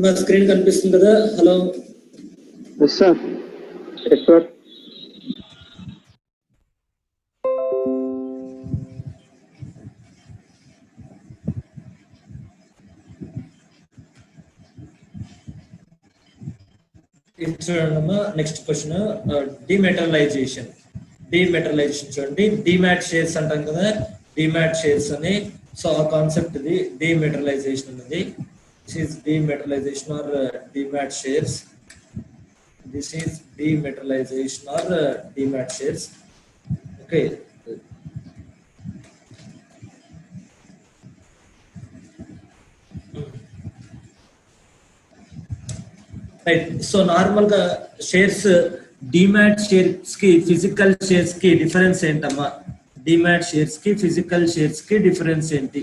మా స్క్రీన్ కనిపిస్తుంది కదా? Hello. Yes sir. Yes sir. Next question, dematerialization. Dematerialization చూడండి, డిమాట్ షేర్స్ అంటాం కదా, డిమాట్ షేర్స్ అని. సో ఆ కాన్సెప్ట్ ఇది డిమెటలైజేషన్ అనేది. This is dematerialization or demat shares. This is dematerialization or demat shares. Okay. Right. So normal గా shares, demat shares కి physical shares కి డిఫరెన్స్ ఏంటమ్మా? డిమాట్ షేర్స్ కి ఫిజికల్ షేర్స్ కి డిఫరెన్స్ ఏంటి?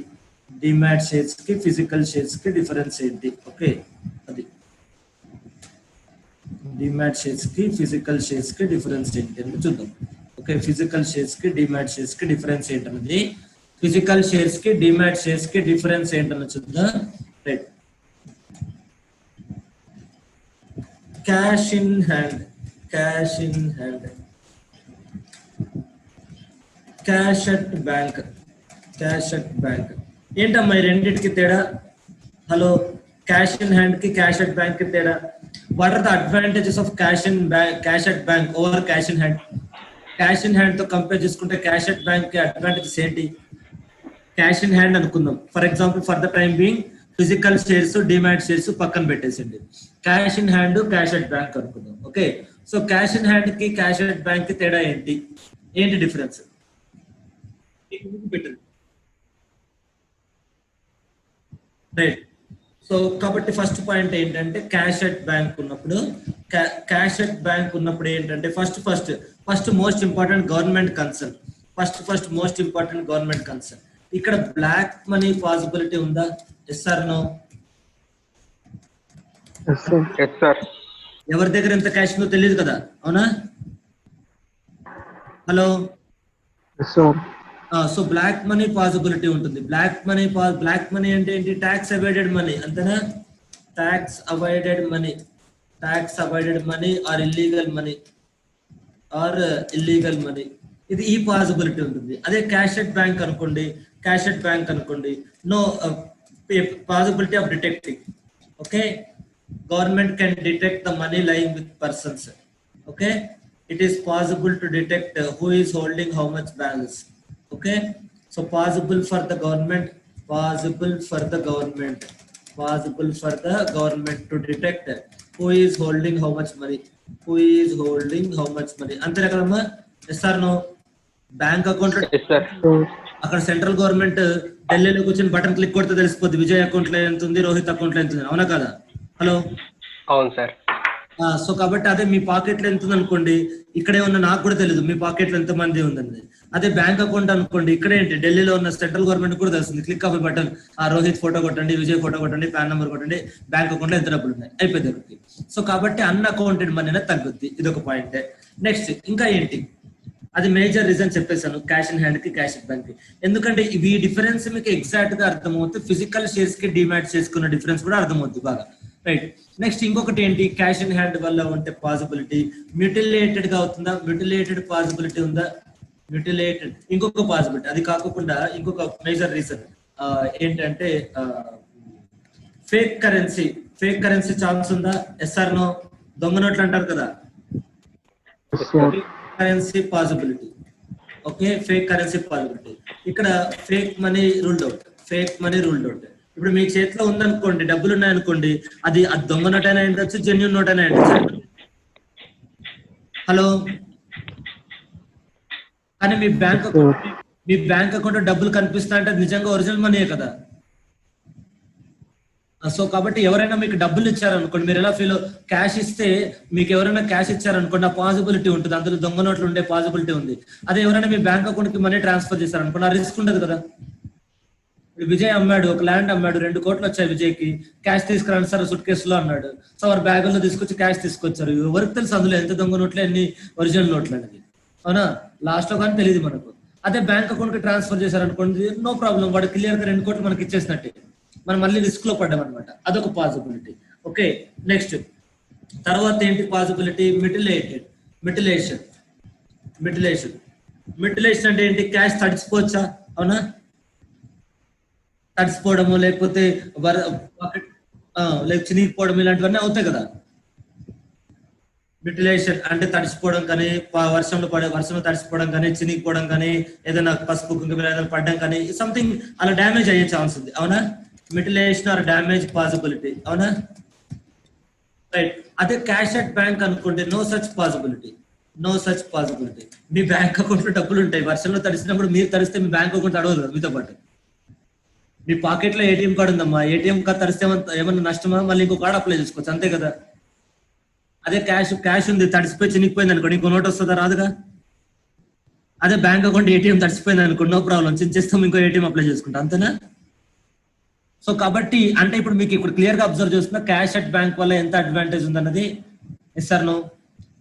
డిమాట్ షేర్స్ కి ఫిజికల్ షేర్స్ కి difference ఏంటి? ఓకే, అది డిమాట్ షేర్స్ కి ఫిజికల్ షేర్స్ కి డిఫరెన్స్ ఏంటి అని చూద్దాం. ఓకే, ఫిజికల్ షేర్స్ కి డిమాట్ షేర్స్ కి డిఫరెన్స్ ఏంటన్నది, ఫిజికల్ షేర్స్ కి డిమాట్ షేర్స్ కి డిఫరెన్స్ ఏంటన్నది చూద్దాం. Right. Cash in hand, cash in hand, cash at bank, cash at bank. ఏంటమ్మా ఈ రెండింటికి తేడా? హలో, క్యాష్ ఇన్ హ్యాండ్ కి క్యాష్ అట్ బ్యాంక్ కి తేడా? What are the advantages of cash in bank, cash at bank over cash in hand? Cash in hand తో compare చేసుకుంటే cash at bank కి అడ్వాంటేజెస్ ఏంటి? క్యాష్ ఇన్ హ్యాండ్ అనుకుందాం for example, for the time being physical shares demat shares పక్కన పెట్టేసింది, cash in hand cash at bank అనుకుందాం. Okay, so cash in hand కి cash at bank కి తేడా ఏంటి? ఏంటి డిఫరెన్స్? రైట్. సో కాబట్టి ఫస్ట్ పాయింట్ ఏంటంటే, క్యాష్ అట్ బ్యాంక్ ఉన్నప్పుడు, క్యాష్ అట్ బ్యాంక్ ఉన్నప్పుడు ఏంటంటే first most important government concern, first most important government concern. ఇక్కడ బ్లాక్ మనీ పాసిబిలిటీ ఉందా? Yes or no? ఎవరి దగ్గర ఎంత క్యాష్ ఉందో తెలియదు కదా, అవునా? Hello. So black money possibility ఉంటుంది. బ్లాక్ మనీ అంటే ఏంటి? ట్యాక్స్ అవాయిడెడ్ మనీ, అంతేనా? Tax avoided money, tax avoided money or illegal money, ఇది ఈ పాసిబిలిటీ ఉంటుంది. అదే క్యాష్ అట్ బ్యాంక్ అనుకోండి, no possibility of detecting. Okay, government can detect the money lying with persons. Okay, it is possible to detect who is holding how much balance. Okay, so possible for the government to detect who is holding how much money, అంతే కదమ్మా? Yes or no? Bank account లో అక్కడ central government ఢిల్లీలో కూర్చొని button click కొడితే తెలిసిపోద్ది Vijay account లో ఎంత ఉంది, రోహిత్ అకౌంట్ లో ఎంత ఉంది, అవునా కదా? హలో. అవును సార్. సో కాబట్టి అదే మీ పాకెట్ లో ఎంత ఉంది అనుకోండి, ఇక్కడే ఉన్న నాకు కూడా తెలియదు మీ పాకెట్ లో ఎంత మంది ఉందండి. అదే బ్యాంక్ అకౌంట్ అనుకోండి, ఇక్కడే ఏంటి ఢిల్లీలో ఉన్న సెంట్రల్ గవర్నమెంట్ కూడా తెలుస్తుంది. క్లిక్ ఆఫ్ బటన్, ఆ రోహిత్ ఫోటో కొట్టండి, విజయ్ ఫోటో కొట్టండి, పాన్ నెంబర్ కొట్టండి, బ్యాంక్ అకౌంట్ లో ఎంత డబ్బులు ఉన్నాయి, అయిపోయింది. సో కాబట్టి అన్అకౌంటెడ్ మనీ అనేది తగ్గుద్ది, ఇది ఒక పాయింట్. నెక్స్ట్ ఇంకా ఏంటి? అది మేజర్ రీజన్ చెప్పేశాను, క్యాష్ ఇన్ హ్యాండ్ కి క్యాష్ ఇన్ బ్యాంక్ కి. ఎందుకంటే ఈ డిఫరెన్స్ మీకు ఎగ్జాక్ట్ గా అర్థమవుతుంది, ఫిజికల్ షేర్స్ కి డిమాట్ చేసుకున్న డిఫరెన్స్ కూడా అర్థమవుతుంది బాగా. రైట్. నెక్స్ట్ ఇంకొకటి ఏంటి? క్యాష్ ఇన్ హ్యాండ్ వల్ల ఉంటే పాసిబిలిటీ మ్యూటిలేటెడ్ గా అవుతుందా? మ్యూటిలేటెడ్ పాసిబిలిటీ ఉందా? మ్యూటిలేటెడ్ ఇంకొక పాసిబిలిటీ. అది కాకుండా ఇంకొక మేజర్ రీజన్ ఏంటంటే ఫేక్ కరెన్సీ ఛాన్స్ ఉందా? Yes or no? దొంగ నోట్లు అంటారు కదా, currency possibility. Okay, fake currency possibility. ఇక్కడ ఫేక్ మనీ రూల్డ్ అవుట్. ఇప్పుడు మీ చేతిలో ఉందనుకోండి, డబ్బులు ఉన్నాయనుకోండి, అది దొంగ నోట్ అయినా ఉండొచ్చు, జెన్యూన్ నోట్ అయినా ఉండొచ్చు. హలో. కానీ మీ బ్యాంక్ అకౌంట్ డబ్బులు కనిపిస్తా అంటే అది నిజంగా ఒరిజినల్ మనీయే కదా. సో కాబట్టి ఎవరైనా మీకు డబ్బులు ఇచ్చారనుకోండి, మీరు ఎలా ఫీల్? క్యాష్ ఇస్తే మీకు ఎవరైనా క్యాష్ ఇచ్చారనుకోండి, ఆ పాసిబిలిటీ ఉంటుంది, అందులో దొంగ నోట్లు ఉండే పాసిబిలిటీ ఉంది. అదే ఎవరైనా మీ బ్యాంక్ అకౌంట్ కి మనీ ట్రాన్స్ఫర్ చేశారనుకోండి, ఆ రిస్క్ ఉండదు కదా. విజయ్ అమ్మాడు, ఒక ల్యాండ్ అమ్మాడు, 2 కోట్లు వచ్చాయి విజయ్కి, క్యాష్ తీసుకురాండి సార్ సూట్ కేసులో అన్నాడు. సో వారు బ్యాగుల్లో తీసుకొచ్చి క్యాష్ తీసుకొచ్చారు. ఎవరికి తెలుసు అందులో ఎంత దొంగ నోట్లు, ఎన్ని ఒరిజినల్ నోట్లు అనేది, అవునా? లాస్ట్ లో కానీ తెలియదు మనకు. అదే బ్యాంక్ అకౌంట్ కి ట్రాన్స్ఫర్ చేశారనుకోండి, నో ప్రాబ్లం, వాడు క్లియర్ గా 2 కోట్లు మనకి ఇచ్చేసినట్టే, మనం మళ్ళీ రిస్క్ లో పడ్డాం అనమాట. అదొక పాసిబిలిటీ. ఓకే, నెక్స్ట్ తర్వాత ఏంటి పాసిబిలిటీ? మిటిలేషన్ అంటే ఏంటి? క్యాష్ తడిచిపోవచ్చా? అవునా? తడిచిపోవడము లేకపోతే లేక చినిగిపోవడం ఇలాంటివన్నీ అవుతాయి కదా. మిటిలేషన్ అంటే తడిచిపోవడం కానీ, వర్షంలో తడిచిపోవడం కానీ, చినిగిపోవడం కానీ, ఏదైనా పసుపు కుంకుమ ఏదైనా పడడం కానీ, సంథింగ్ అలా డ్యామేజ్ అయ్యే ఛాన్స్ ఉంది. అవునా? Mutilation or damage possibility. అవునా? రైట్. అదే క్యాష్ అట్ బ్యాంక్ అనుకోండి, నో సచ్ పాసిబిలిటీ. మీ బ్యాంక్ అకౌంట్ లో డబ్బులు ఉంటాయి. వర్షంలో తడిసినప్పుడు మీరు తడిస్తే మీ బ్యాంక్ అకౌంట్ అడవదు కదా మీతో పాటు. మీ పాకెట్ లో ఏటీఎం కార్డు ఉందమ్మా, ఏటీఎం కార్డు తడిస్తే ఏమన్నా నష్టమా? మళ్ళీ ఇంకో కార్డు అప్లై చేసుకోవచ్చు, అంతే కదా. అదే క్యాష్ ఉంది, తడిసిపోయి చినిగిపోయింది అనుకోండి, ఇంకో నోట్ వస్తుందా? రాదుగా. అదే బ్యాంక్ అకౌంట్ ఏటీఎం తడిసిపోయింది అనుకోండి, నో ప్రాబ్లం, చించేస్తాం, ఇంకో ఏటీఎం అప్లై చేసుకుంటాం, అంతేనా? సో కాబట్టి అంటే ఇప్పుడు మీకు ఇప్పుడు క్లియర్ గా అబ్జర్వ్ చేస్తున్నా క్యాష్ అట్ బ్యాంక్ వల్ల ఎంత అడ్వాంటేజ్ ఉందన్నది. Yes sir no?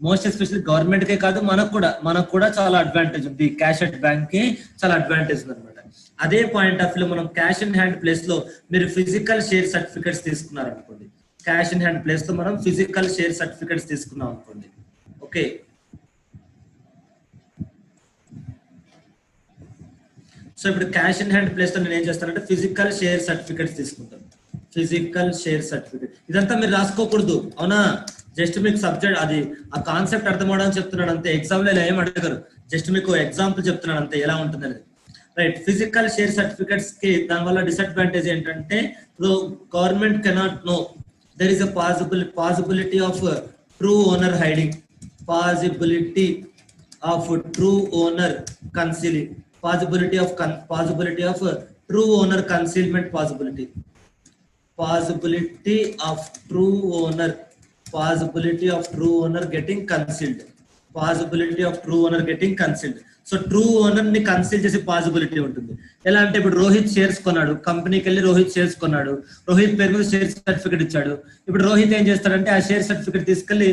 Most especially government కే కాదు, మనకు కూడా చాలా అడ్వాంటేజ్ ఉంది. క్యాష్ అట్ బ్యాంక్ కి చాలా అడ్వాంటేజ్ ఉంది అనమాట. అదే పాయింట్ ఆఫ్ వ్యూ మనం క్యాష్ ఇన్ హ్యాండ్ ప్లేస్ లో మీరు ఫిజికల్ షేర్ సర్టిఫికెట్స్ తీసుకున్నారు అనుకోండి, క్యాష్ ఇన్ హ్యాండ్ ప్లేస్ లో మనం ఫిజికల్ షేర్ సర్టిఫికెట్స్ తీసుకున్నాం అనుకోండి. ఓకే, సో ఇప్పుడు క్యాష్ ఇన్ హ్యాండ్ ప్లేస్ లో నేను ఏం చేస్తానంటే ఫిజికల్ షేర్ సర్టిఫికెట్స్ తీసుకుంటాను. ఫిజికల్ షేర్ సర్టిఫికెట్ ఇదంతా మీరు రాసుకోకూడదు, అవునా? జస్ట్ మీకు సబ్జెక్ట్ అది ఆ కాన్సెప్ట్ అర్థం అవడానికి చెప్తున్నాడు అంతే. ఎగ్జామ్ లో ఏం అడగరు, జస్ట్ మీకు ఎగ్జాంపుల్ చెప్తున్నాడు అంతే ఎలా ఉంటుంది అనేది. రైట్. ఫిజికల్ షేర్ సర్టిఫికెట్స్ కి దానివల్ల డిసడ్వాంటేజ్ ఏంటంటే government cannot know, there is a possibility of true owner hiding, possibility of true owner concealing, possibility of true owner concealment, possibility of true owner getting concealed, so true owner ని కన్సిల్ చేసే possibility ఉంటుంది. ఎలా అంటే ఇప్పుడు Rohit shares కొన్నాడు, కంపెనీకి వెళ్ళి Rohit shares కొన్నాడు, రోహిత్ పేరు మీద షేర్ సర్టిఫికేట్ ఇచ్చాడు. ఇప్పుడు రోహిత్ ఏం చేస్తాడంటే ఆ షేర్ సర్టిఫికేట్ తీసుకెళ్లి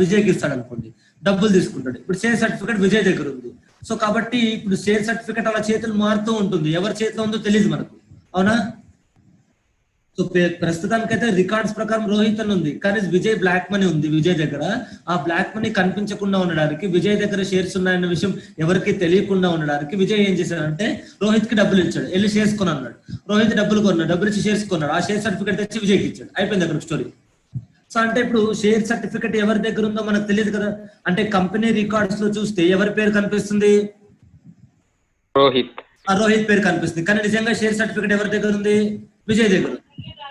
విజయ్కి ఇస్తాడు అనుకోండి, డబ్బులు తీసుకుంటాడు. ఇప్పుడు షేర్ సర్టిఫికేట్ విజయ్ దగ్గర ఉంది. సో కాబట్టి ఇప్పుడు షేర్ సర్టిఫికేట్ అలా చేతులు మారుతూ ఉంటుంది, ఎవరి చేతిలో ఉందో తెలియదు మనకు, అవునా? సో ప్రస్తుతానికైతే రికార్డ్స్ ప్రకారం రోహిత్ అని ఉంది, కానీ విజయ్ బ్లాక్ మనీ ఉంది విజయ్ దగ్గర. ఆ బ్లాక్ మనీ కనిపించకుండా ఉండడానికి, విజయ్ దగ్గర షేర్స్ ఉన్నాయన్న విషయం ఎవరికి తెలియకుండా ఉండడానికి విజయ్ ఏం చేశాడంటే రోహిత్ కి డబ్బులు ఇచ్చాడు, వెళ్ళి షేర్స్ కొన్నాడు. రోహిత్ డబ్బులు ఇచ్చి షేర్స్ కొన్నాడు, ఆ షేర్ సర్టిఫికేట్ తెచ్చి విజయ్కి ఇచ్చాడు, అయిపోయింది అక్కడ స్టోరీ. సో అంటే ఇప్పుడు షేర్ సర్టిఫికేట్ ఎవరి దగ్గర ఉందో మనకు తెలియదు కదా. అంటే కంపెనీ రికార్డ్స్ లో చూస్తే ఎవరి పేరు కనిపిస్తుంది? రోహిత్ పేరు కనిపిస్తుంది, కానీ నిజంగా షేర్ సర్టిఫికేట్ ఎవరి దగ్గర ఉంది? విజయ్ దగ్గర.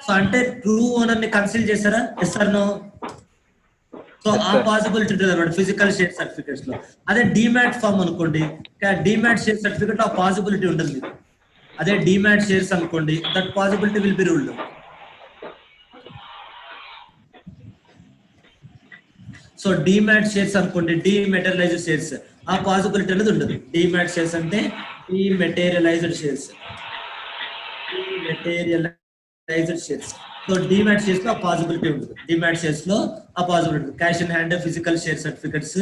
సో అంటే ట్రూ ఓనర్ ని కన్సిల్ చేశారా? Yes or no? సో ఆ పాసిబిలిటీ ఉంటుంది అన్నమాట ఫిజికల్ షేర్ సర్టిఫికేట్స్ లో. అదే డిమాట్ ఫామ్ అనుకోండి, డిమాట్ షేర్ సర్టిఫికేట్ లో ఆ పాసిబిలిటీ ఉంటుంది. అదే డిమాట్ షేర్స్ అనుకోండి, that possibility will be ruled. So demat shares అనుకోండి, డిమెటీరియలైజ్డ్ షేర్స్, ఆ పాసిబిలిటీ అనేది ఉండదు. డిమాట్ షేర్స్ అంటే డిమెటీరియలైజ్డ్ షేర్స్. సో డిమాట్ షేర్స్ లో ఆ పాసిబిలిటీ ఉంటుంది. Cash in hand physical share certificates,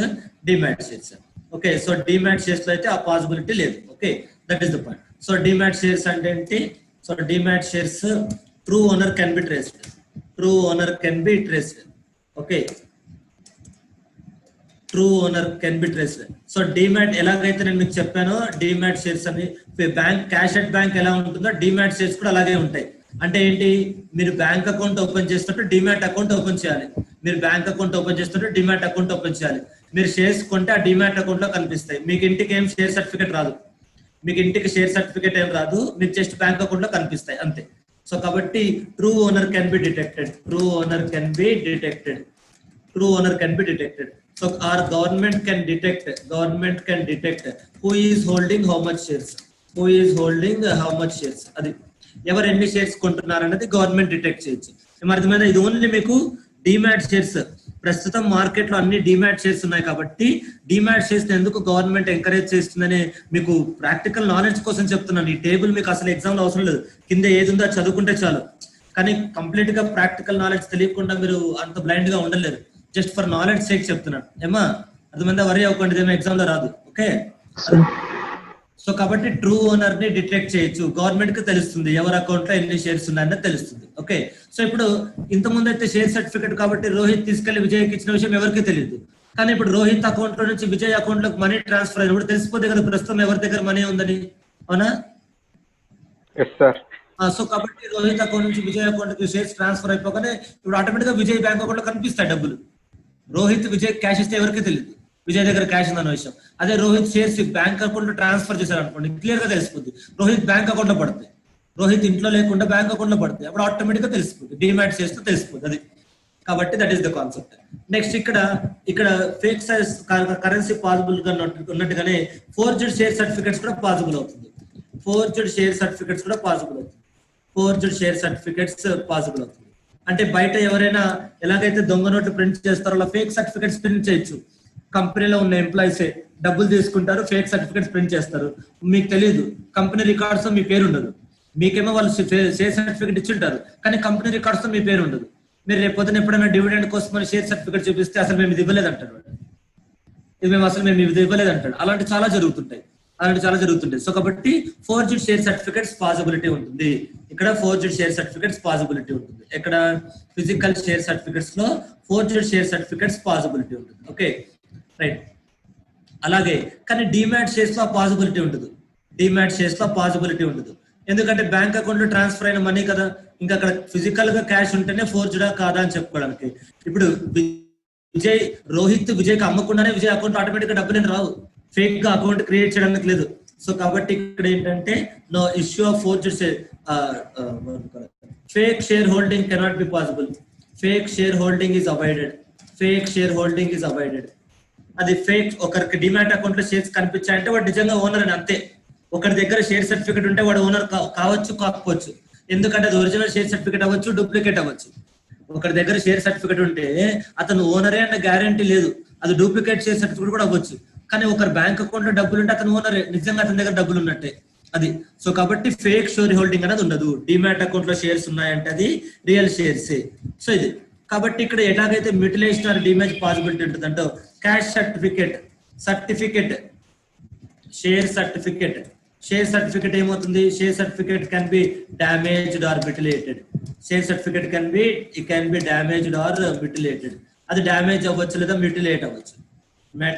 demat shares. Okay, so demat shares లో అయితే ఆ పాసిబిలిటీ లేదు. Okay, that is the point. So demat shares అంటే ఏంటి? So demat shares true owner can be traced. Okay, true owner can be traced. So demat ఎలాగైతే నేను మీకు చెప్పానో, డిమాట్ షేర్స్ అని బ్యాంక్ క్యాష్ అట్ బ్యాంక్ ఎలా ఉంటుందో డిమాట్ షేర్స్ కూడా అలాగే ఉంటాయి. అంటే ఏంటి? మీరు బ్యాంక్ అకౌంట్ ఓపెన్ చేస్తుంటే డిమాట్ అకౌంట్ ఓపెన్ చేయాలి, మీరు షేర్స్ కొంటే ఆ డిమాట్ అకౌంట్ లో కనిపిస్తాయి. మీకు ఇంటికి ఏం షేర్ సర్టిఫికేట్ రాదు, మీకు జస్ట్ బ్యాంక్ అకౌంట్ లో కనిపిస్తాయి అంతే. సో కాబట్టి true owner can be detected. So our government can detect who is holding how much shares, అది ఎవరు ఎన్ని షేర్స్ కొంటున్నారు అనేది గవర్నమెంట్ డిటెక్ట్ చేయొచ్చు. అర్థమైందా? ఇది ఓన్లీ మీకు డిమాట్ షేర్స్. ప్రస్తుతం మార్కెట్ లో అన్ని డిమాట్ షేర్స్ ఉన్నాయి కాబట్టి డిమాట్ షేర్స్ ఎందుకు గవర్నమెంట్ ఎంకరేజ్ చేస్తుందని మీకు ప్రాక్టికల్ నాలెడ్జ్ కోసం చెప్తున్నాను. ఈ టేబుల్ మీకు అసలు ఎగ్జామ్ లో అవసరం లేదు, కింద ఏది ఉందో చదువుకుంటే చాలు. కానీ కంప్లీట్ గా ప్రాక్టికల్ నాలెడ్జ్ తెలియకుండా మీరు అంత బ్లైండ్ గా ఉండలేరు. జస్ట్ ఫర్ నాలెడ్జ్ సేక్ చెప్తున్నాను, ఏమా? అర్థమైందా? వరీ అవ్వకండి, ఎగ్జామ్ లో రాదు. ఓకే, సో కాబట్టి ట్రూ ఓనర్ ని డిటెక్ట్ చేయొచ్చు, గవర్నమెంట్ కి తెలుస్తుంది ఎవరి అకౌంట్ లో ఎన్ని షేర్స్ ఉన్నాయని తెలుస్తుంది. ఓకే, సో ఇప్పుడు ఇంత ముందు అయితే షేర్ సర్టిఫికేట్ కాబట్టి రోహిత్ తీసుకెళ్లి విజయ్కి ఇచ్చిన విషయం ఎవరికి తెలియదు. కానీ ఇప్పుడు రోహిత్ అకౌంట్ లో నుంచి విజయ్ అకౌంట్ లోకి మనీ ట్రాన్స్ఫర్ అయినప్పుడు తెలిసిపోతే కదా ప్రస్తుతం ఎవరి దగ్గర మనీ ఉందని, అవునా? సో కాబట్టి రోహిత్ అకౌంట్ నుంచి విజయ్ అకౌంట్ కి షేర్స్ ట్రాన్స్ఫర్ అయిపోగానే ఇప్పుడు ఆటోమేటిక్ గా విజయ్ బ్యాంక్ అకౌంట్ లో కనిపిస్తాయి డబ్బులు. రోహిత్ విజయ్ క్యాష్ ఇస్తే ఎవరికి తెలియదు విజయ్ దగ్గర క్యాష్ ఉందన్న విషయం. అదే రోహిత్ షేర్స్ బ్యాంక్ అకౌంట్ లో ట్రాన్స్ఫర్ చేశారు అనుకోండి, క్లియర్ గా తెలిసిపోతుంది. రోహిత్ బ్యాంక్ అకౌంట్ లో పడుతుంది, రోహిత్ ఇంట్లో లేకుండా బ్యాంక్ అకౌంట్ లో పడుతుంది, అప్పుడు ఆటోమేటిక్ గా తెలిసిపోతుంది, డిమాట్ చేస్తే తెలిసిపోతుంది. అది కాబట్టి that is the concept. Next ఇక్కడ ఫేక్ సైజ్ కరెన్సీ పాసిబుల్ గా ఉన్నట్టుగానే ఫోర్జెడ్ షేర్ సర్టిఫికెట్స్ కూడా పాసిబుల్ అవుతుంది. ఫోర్జెడ్ షేర్ సర్టిఫికెట్స్ కూడా పాసిబుల్ అవుతుంది. ఫోర్జెడ్ షేర్ సర్టిఫికెట్స్ పాసిబుల్ అవుతుంది అంటే బయట ఎవరైనా ఎలాగైతే దొంగ నోట్లు ప్రింట్ చేస్తారో అలా ఫేక్ సర్టిఫికెట్స్ ప్రింట్ చేయొచ్చు. కంపెనీలో ఉన్న ఎంప్లాయీసే డబ్బులు తీసుకుంటారు, ఫేక్ సర్టిఫికెట్స్ ప్రింట్ చేస్తారు. మీకు తెలియదు, కంపెనీ రికార్డ్స్ మీ పేరు ఉండదు. మీకేమో వాళ్ళు షేర్ సర్టిఫికెట్ ఇచ్చింటారు కానీ కంపెనీ రికార్డ్స్ మీ పేరు ఉండదు. మీరు రేపు పొద్దున ఎప్పుడైనా డివిడెండ్ కోసం షేర్ సర్టిఫికెట్ చూపిస్తే అసలు మేము ఇది ఇవ్వలేదు అంటారు, మేము ఇది ఇవ్వలేదు అంటాడు. అలాంటి చాలా జరుగుతుంటాయి. సో కాబట్టి ఫోర్జెడ్ షేర్ సర్టిఫికెట్స్ పాసిబిలిటీ ఉంటుంది. ఇక్కడ ఫోర్జెడ్ షేర్ సర్టిఫికెట్స్ పాసిబిలిటీ ఉంటుంది. ఇక్కడ ఫిజికల్ షేర్ సర్టిఫికెట్స్ లో ఫోర్జెడ్ షేర్ సర్టిఫికెట్స్ పాసిబిలిటీ ఉంటుంది. Okay right. అలాగే కానీ డిమాట్ షేర్స్ లో పాసిబిలిటీ ఉండదు. డిమాట్ షేర్స్ లో పాసిబిలిటీ ఉండదు ఎందుకంటే బ్యాంక్ అకౌంట్ లో ట్రాన్స్ఫర్ అయిన మనీ కదా, ఇంకా అక్కడ ఫిజికల్ గా క్యాష్ ఉంటేనే ఫోర్జెడా కాదా అని చెప్పుకోవడానికి. ఇప్పుడు రోహిత్ విజయ్కి అమ్మకుండానే విజయ్ అకౌంట్ ఆటోమేటిక్ గా డబ్బులు రావు, ఫేక్ గా అకౌంట్ క్రియేట్ చేయడానికి లేదు. సో కాబట్టి ఇక్కడ ఏంటంటే no issue of forged fake share holding cannot be possible. Fake share holding is avoided. Fake share holding is avoided. అది ఫేక్. ఒకరికి డిమాట్ అకౌంట్ లో షేర్స్ కనిపించాయంటే వాడు నిజంగా ఓనర్ అని అంతే. ఒకరి దగ్గర షేర్ సర్టిఫికేట్ ఉంటే వాడు ఓనర్ కావచ్చు కాకపోవచ్చు, ఎందుకంటే అది ఒరిజినల్ షేర్ సర్టిఫికేట్ అవ్వచ్చు, డూప్లికేట్ అవ్వచ్చు. ఒకరి దగ్గర షేర్ సర్టిఫికేట్ ఉంటే అతను ఓనరే అన్న గ్యారంటీ లేదు, అది డూప్లికేట్ షేర్ సర్టిఫికేట్ కూడా అవ్వచ్చు. కానీ ఒకరి బ్యాంక్ అకౌంట్ లో డబ్బులు ఉంటే అతను ఓనరే, నిజంగా అతని దగ్గర డబ్బులు ఉన్నట్టే అది. సో కాబట్టి ఫేక్ షేర్ హోల్డింగ్ అనేది ఉండదు. డిమాట్ అకౌంట్ లో షేర్స్ ఉన్నాయంటే అది రియల్ షేర్సే. సో ఇది కాబట్టి ఇక్కడ ఎలాగైతే మ్యూటిలేషన్ ఆర్ డిమేజ్ పాసిబిలిటీ ఉంటుందంటే క్యాష్ సర్టిఫికెట్ షేర్ సర్టిఫికెట్ ఏమవుతుంది? Share certificate can be damaged or mutilated. Share certificate can be damaged or mutilated. అది డ్యామేజ్ అవ్వచ్చు లేదా మిటిలేట్ అవ్వచ్చు.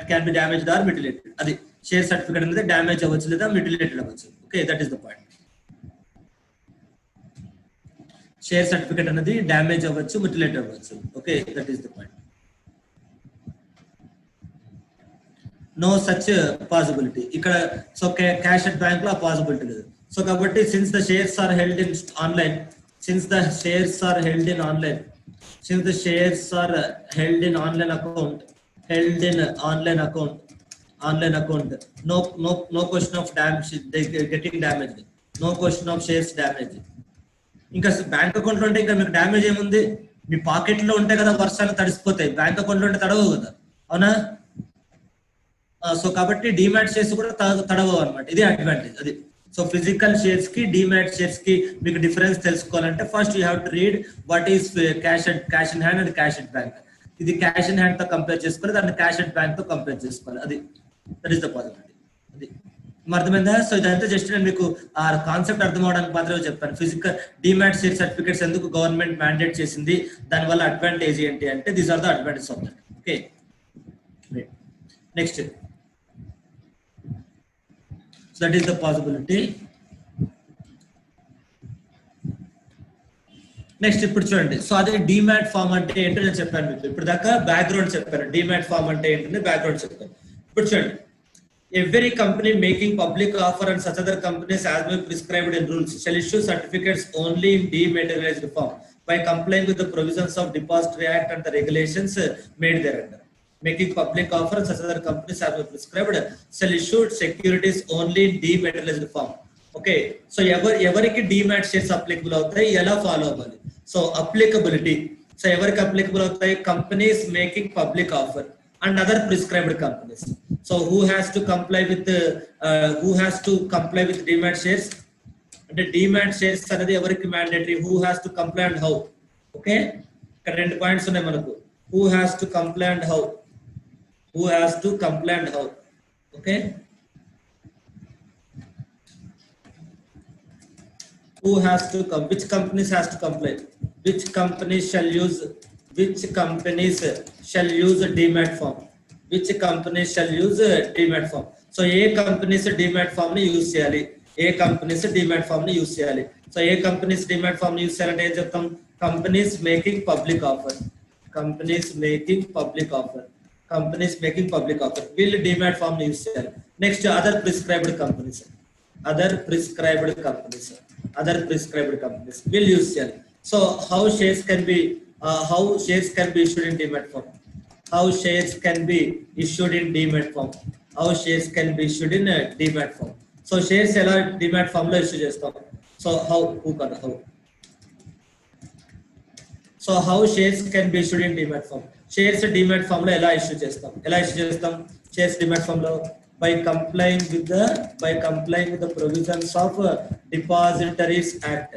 Can be damaged or mutilated. అది షేర్ సర్టిఫికెట్ అనేది damage అవ్వచ్చు లేదా మిటిలేటెడ్ అవ్వచ్చు. Okay, that is the point. Share certificate అనేది డ్యామేజ్ అవ్వచ్చు, మిటిలేట్ అవ్వచ్చు. Okay, that is the point. No such possibility ఇక్కడ. సో క్యాష్ అట్ బ్యాంక్ లో ఆ పాసిబిలిటీ లేదు. సో కాబట్టి since the shares are held in online account no question of damage getting damaged, no question of shares damage. ఇంకా bank account లో ఉంటే ఇంకా మీకు డ్యామేజ్ ఏముంది? మీ పాకెట్ లో ఉంటే కదా వర్షాలు తడిసిపోతాయి, బ్యాంక్ అకౌంట్ లో ఉంటే తడవవు కదా, అవునా? సో కాబట్టి డిమాట్ షేర్స్ కూడా తడవవు అనమాట. ఇది అడ్వాంటేజ్. అది సో ఫిజికల్ షేర్స్ కి డిమాట్ షేర్స్ కి మీకు డిఫరెన్స్ తెలుసుకోవాలంటే first you have to read what is cash in hand and cash at bank. ఇది క్యాష్ ఇన్ హ్యాండ్ తో కంపేర్ చేసుకోవాలి, దాన్ని క్యాష్ అట్ బ్యాంక్ తో కంపేర్ చేసుకోవాలి. అది దట్ ఈస్ ద పాసిబిలిటీ. అది అర్థమైందా? సో ఇదంతా జస్ట్ నేను మీకు ఆ కాన్సెప్ట్ అర్థం అవడానికి మాత్రమే చెప్పాను. ఫిజికల్ డిమాట్ షేర్ సర్టిఫికేట్స్ ఎందుకు గవర్నమెంట్ మ్యాండేట్ చేసింది, దానివల్ల అడ్వాంటేజ్ ఏంటి అంటే these are the advantage of that. Okay, next that is the possibility. Next ఇప్పుడు చూడండి. సో అదే డిమాట్ ఫామ్ అంటే ఏంటో నేను చెప్పాను మీకు. ఇప్పుడు దాకా బ్యాక్గ్రౌండ్ చెప్పాను, డిమాట్ ఫామ్ అంటే ఏంటంటే బ్యాక్గ్రౌండ్ చెప్పాను. ఇప్పుడు చూడండి, every company making public offer and such other companies as may prescribed in rules shall issue certificates only in dematerialized form by complying with the provisions of Depository Act and the regulations made thereunder. Making public offer and such other companies as may prescribed shall issue securities only in dematerialized form. Okay, so everiki demat shares applicable avutayi, ela follow avali. So applicability, so everiki applicable avutayi? Companies making public offer and other prescribed companies. So who has to comply with demat shares? అంటే demat shares అనేది ఎవరికి mandatory, who has to comply and how. Okay, ఇక్కడ రెండు points ఉన్నాయి మనకు. who has to comply and how. Okay, who has to come, which companies has to comply, which companies shall use demat form, which companies shall use demat form. So A companies demat form ని use చేయాలి, ఏ companies demat form ని use చేయాలి. So ఏ companies demat form ని use చేయాలంటే ఏం చెప్తాం, companies making public offer, companies making public offer, companies making public offer వీళ్ళు demat form ని యూజ్ చేయాలి. Next other prescribed companies, other prescribed companies, other prescribed companies will use share. So how shares can be issued in demat form, how shares can be issued in demat form, how shares can be issued in demat form. So shares ఎలా demat form లో issue చేస్తాం. So how shares can be issued in demat form, shares demat form లో ఎలా issue చేస్తాం, shares demat form లో by complying with the provisions of Depositories Act.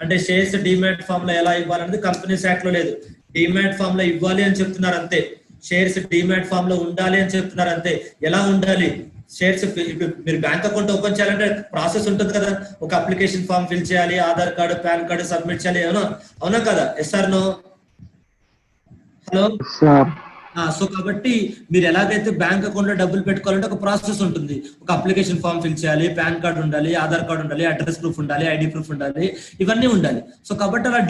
అంటే shares demat form లో ఎలా ఇవ్వాలనేది కంపెనీస్ యాక్ట్ లో లేదు, డిమాట్ ఫామ్ లో ఇవ్వాలి అని చెప్తున్నారు అంతే. షేర్స్ డిమాట్ ఫామ్ లో ఉండాలి అని చెప్తున్నారు అంతే. ఎలా ఉండాలి, షేర్స్ ఇప్పుడు మీరు బ్యాంక్ అకౌంట్ ఓపెన్ చేయాలంటే ప్రాసెస్ ఉంటుంది కదా, ఒక అప్లికేషన్ ఫామ్ ఫిల్ చేయాలి, Aadhaar card pan card submit చేయాలి, అవునా కదా, ఎస్ఆర్ నో? హలో సో కాబట్టి మీరు ఎలాగైతే బ్యాంక్ అకౌంట్ లో డబ్బులు పెట్టుకోవాలంటే ఒక ప్రాసెస్ ఉంటుంది, ఒక అప్లికేషన్ ఫామ్ ఫిల్ చేయాలి, పాన్ కార్డు ఉండాలి, ఆధార్ కార్డు ఉండాలి, అడ్రస్ ప్రూఫ్ ఉండాలి, ఐడి ప్రూఫ్ ఉండాలి, ఇవన్నీ ఉండాలి. సో కాబట్టి అలా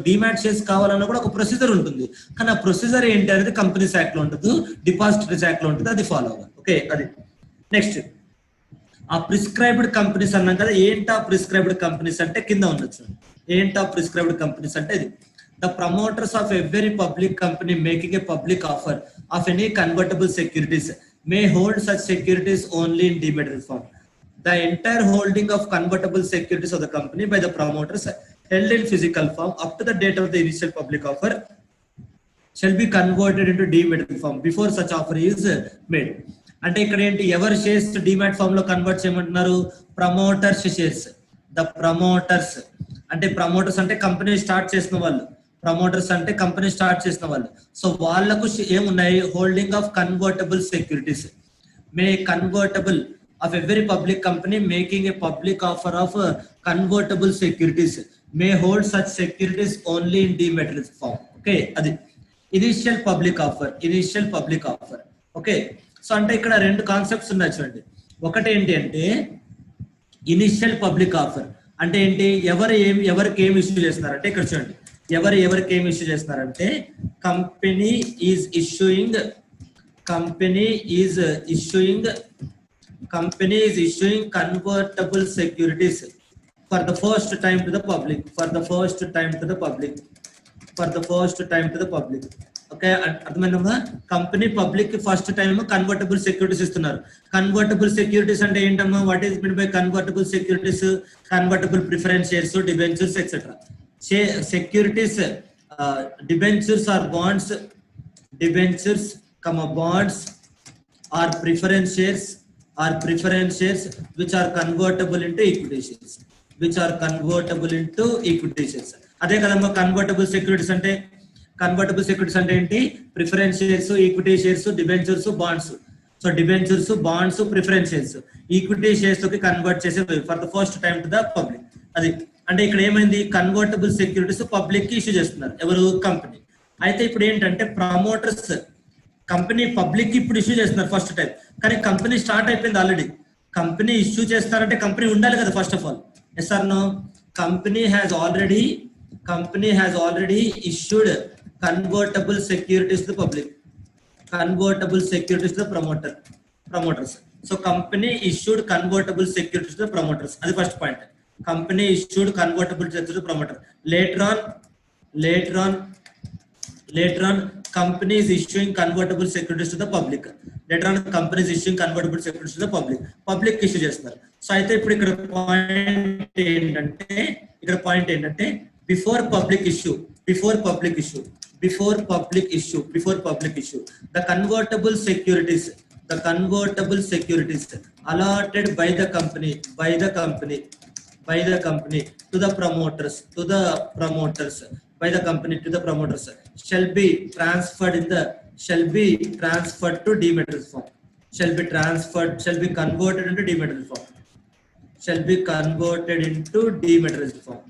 డిమాట్ షేర్స్ కావాలన్నా కూడా ఒక ప్రొసీజర్ ఉంటుంది. కానీ ఆ ప్రొసీజర్ ఏంటి అనేది కంపెనీస్ యాక్ట్ లో ఉంటుంది, డిపాజిటరీస్ యాక్ట్ లో ఉంటుంది, అది ఫాలో అవ్వాలి. ఓకే, అది నెక్స్ట్ ఆ ప్రిస్క్రైబ్డ్ కంపెనీస్ అన్నాం కదా. ఏంటా ప్రిస్క్రైబ్డ్ కంపెనీస్ అంటే కింద ఉండొచ్చు. ఏంటా ప్రిస్క్రైబ్డ్ కంపెనీస్ అంటే ఇది the promoters of every public company making a public offer of any convertible securities may hold such securities only in demat form. The entire holding of convertible securities of the company by the promoters held in physical form up to the date of the initial public offer shall be converted into demat form before such offer is made. అంటే ఇక్కడ ఏంటి, ఎవరు shares demat form లో convert చేయమంటున్నారు, promoters shares. The promoters అంటే company start చేసిన వాళ్ళు, promoters అంటే కంపెనీ స్టార్ట్ చేసిన వాళ్ళు. సో వాళ్లకు ఏమున్నాయి, holding of convertible securities, may convertible of every public company making a public offer of convertible securities may hold such securities only in demat form. Okay, అది initial public offer. Okay, so అంటే ఇక్కడ రెండు concepts ఉన్నాయి చూడండి. ఒకటి ఏంటి అంటే initial public offer అంటే ఏంటి, ఎవరికి ఏమి ఇష్యూ చేస్తున్నారంటే ఇక్కడ చూడండి, ఎవరికి ఏమి ఇష్యూ చేస్తున్నారంటే company is issuing convertible securities for the first time to the public. Okay, అర్థమైందమ్మా? Company public first time convertible securities ఇస్తున్నారు. కన్వర్టబుల్ సెక్యూరిటీస్ అంటే ఏంటమ్మా, what is mean by convertible securities? Convertible preference shares, debentures etcetera. Securities, debentures or bonds, bonds or preference shares which are convertible into equity shares. అదే కదమ్మా convertible securities అంటే. Convertible securities అంటే ఏంటి, preference shares, equity shares, debentures, bonds. So debentures, bonds, preference shares, equity shares కి convert చేసే for the first time to the public. అది అంటే ఇక్కడ ఏమైంది, కన్వర్టబుల్ సెక్యూరిటీస్ పబ్లిక్ కి ఇష్యూ చేస్తున్నారు, ఎవరు, కంపెనీ. అయితే ఇప్పుడు ఏంటంటే ప్రమోటర్స్, కంపెనీ పబ్లిక్ కి ఇప్పుడు ఇష్యూ చేస్తున్నారు ఫస్ట్ టైం, కానీ కంపెనీ స్టార్ట్ అయిపోయింది ఆల్రెడీ. కంపెనీ ఇష్యూ చేస్తారంటే కంపెనీ ఉండాలి కదా first of all. Yes or no? Company has already issued convertible securities to public, convertible securities to promoters. So company issued convertible securities to promoters, అది first point. Company issued convertible securities to promoter. Later on, company is issuing convertible securities to the public. Public issue చేస్తున్నారు. So అయితే ఇప్పుడు ఇక్కడ point ఏంటంటే before public issue the convertible securities allotted by the company to the promoters shall be transferred to demat form, shall be converted into demat form. shall be converted into dematerialized form.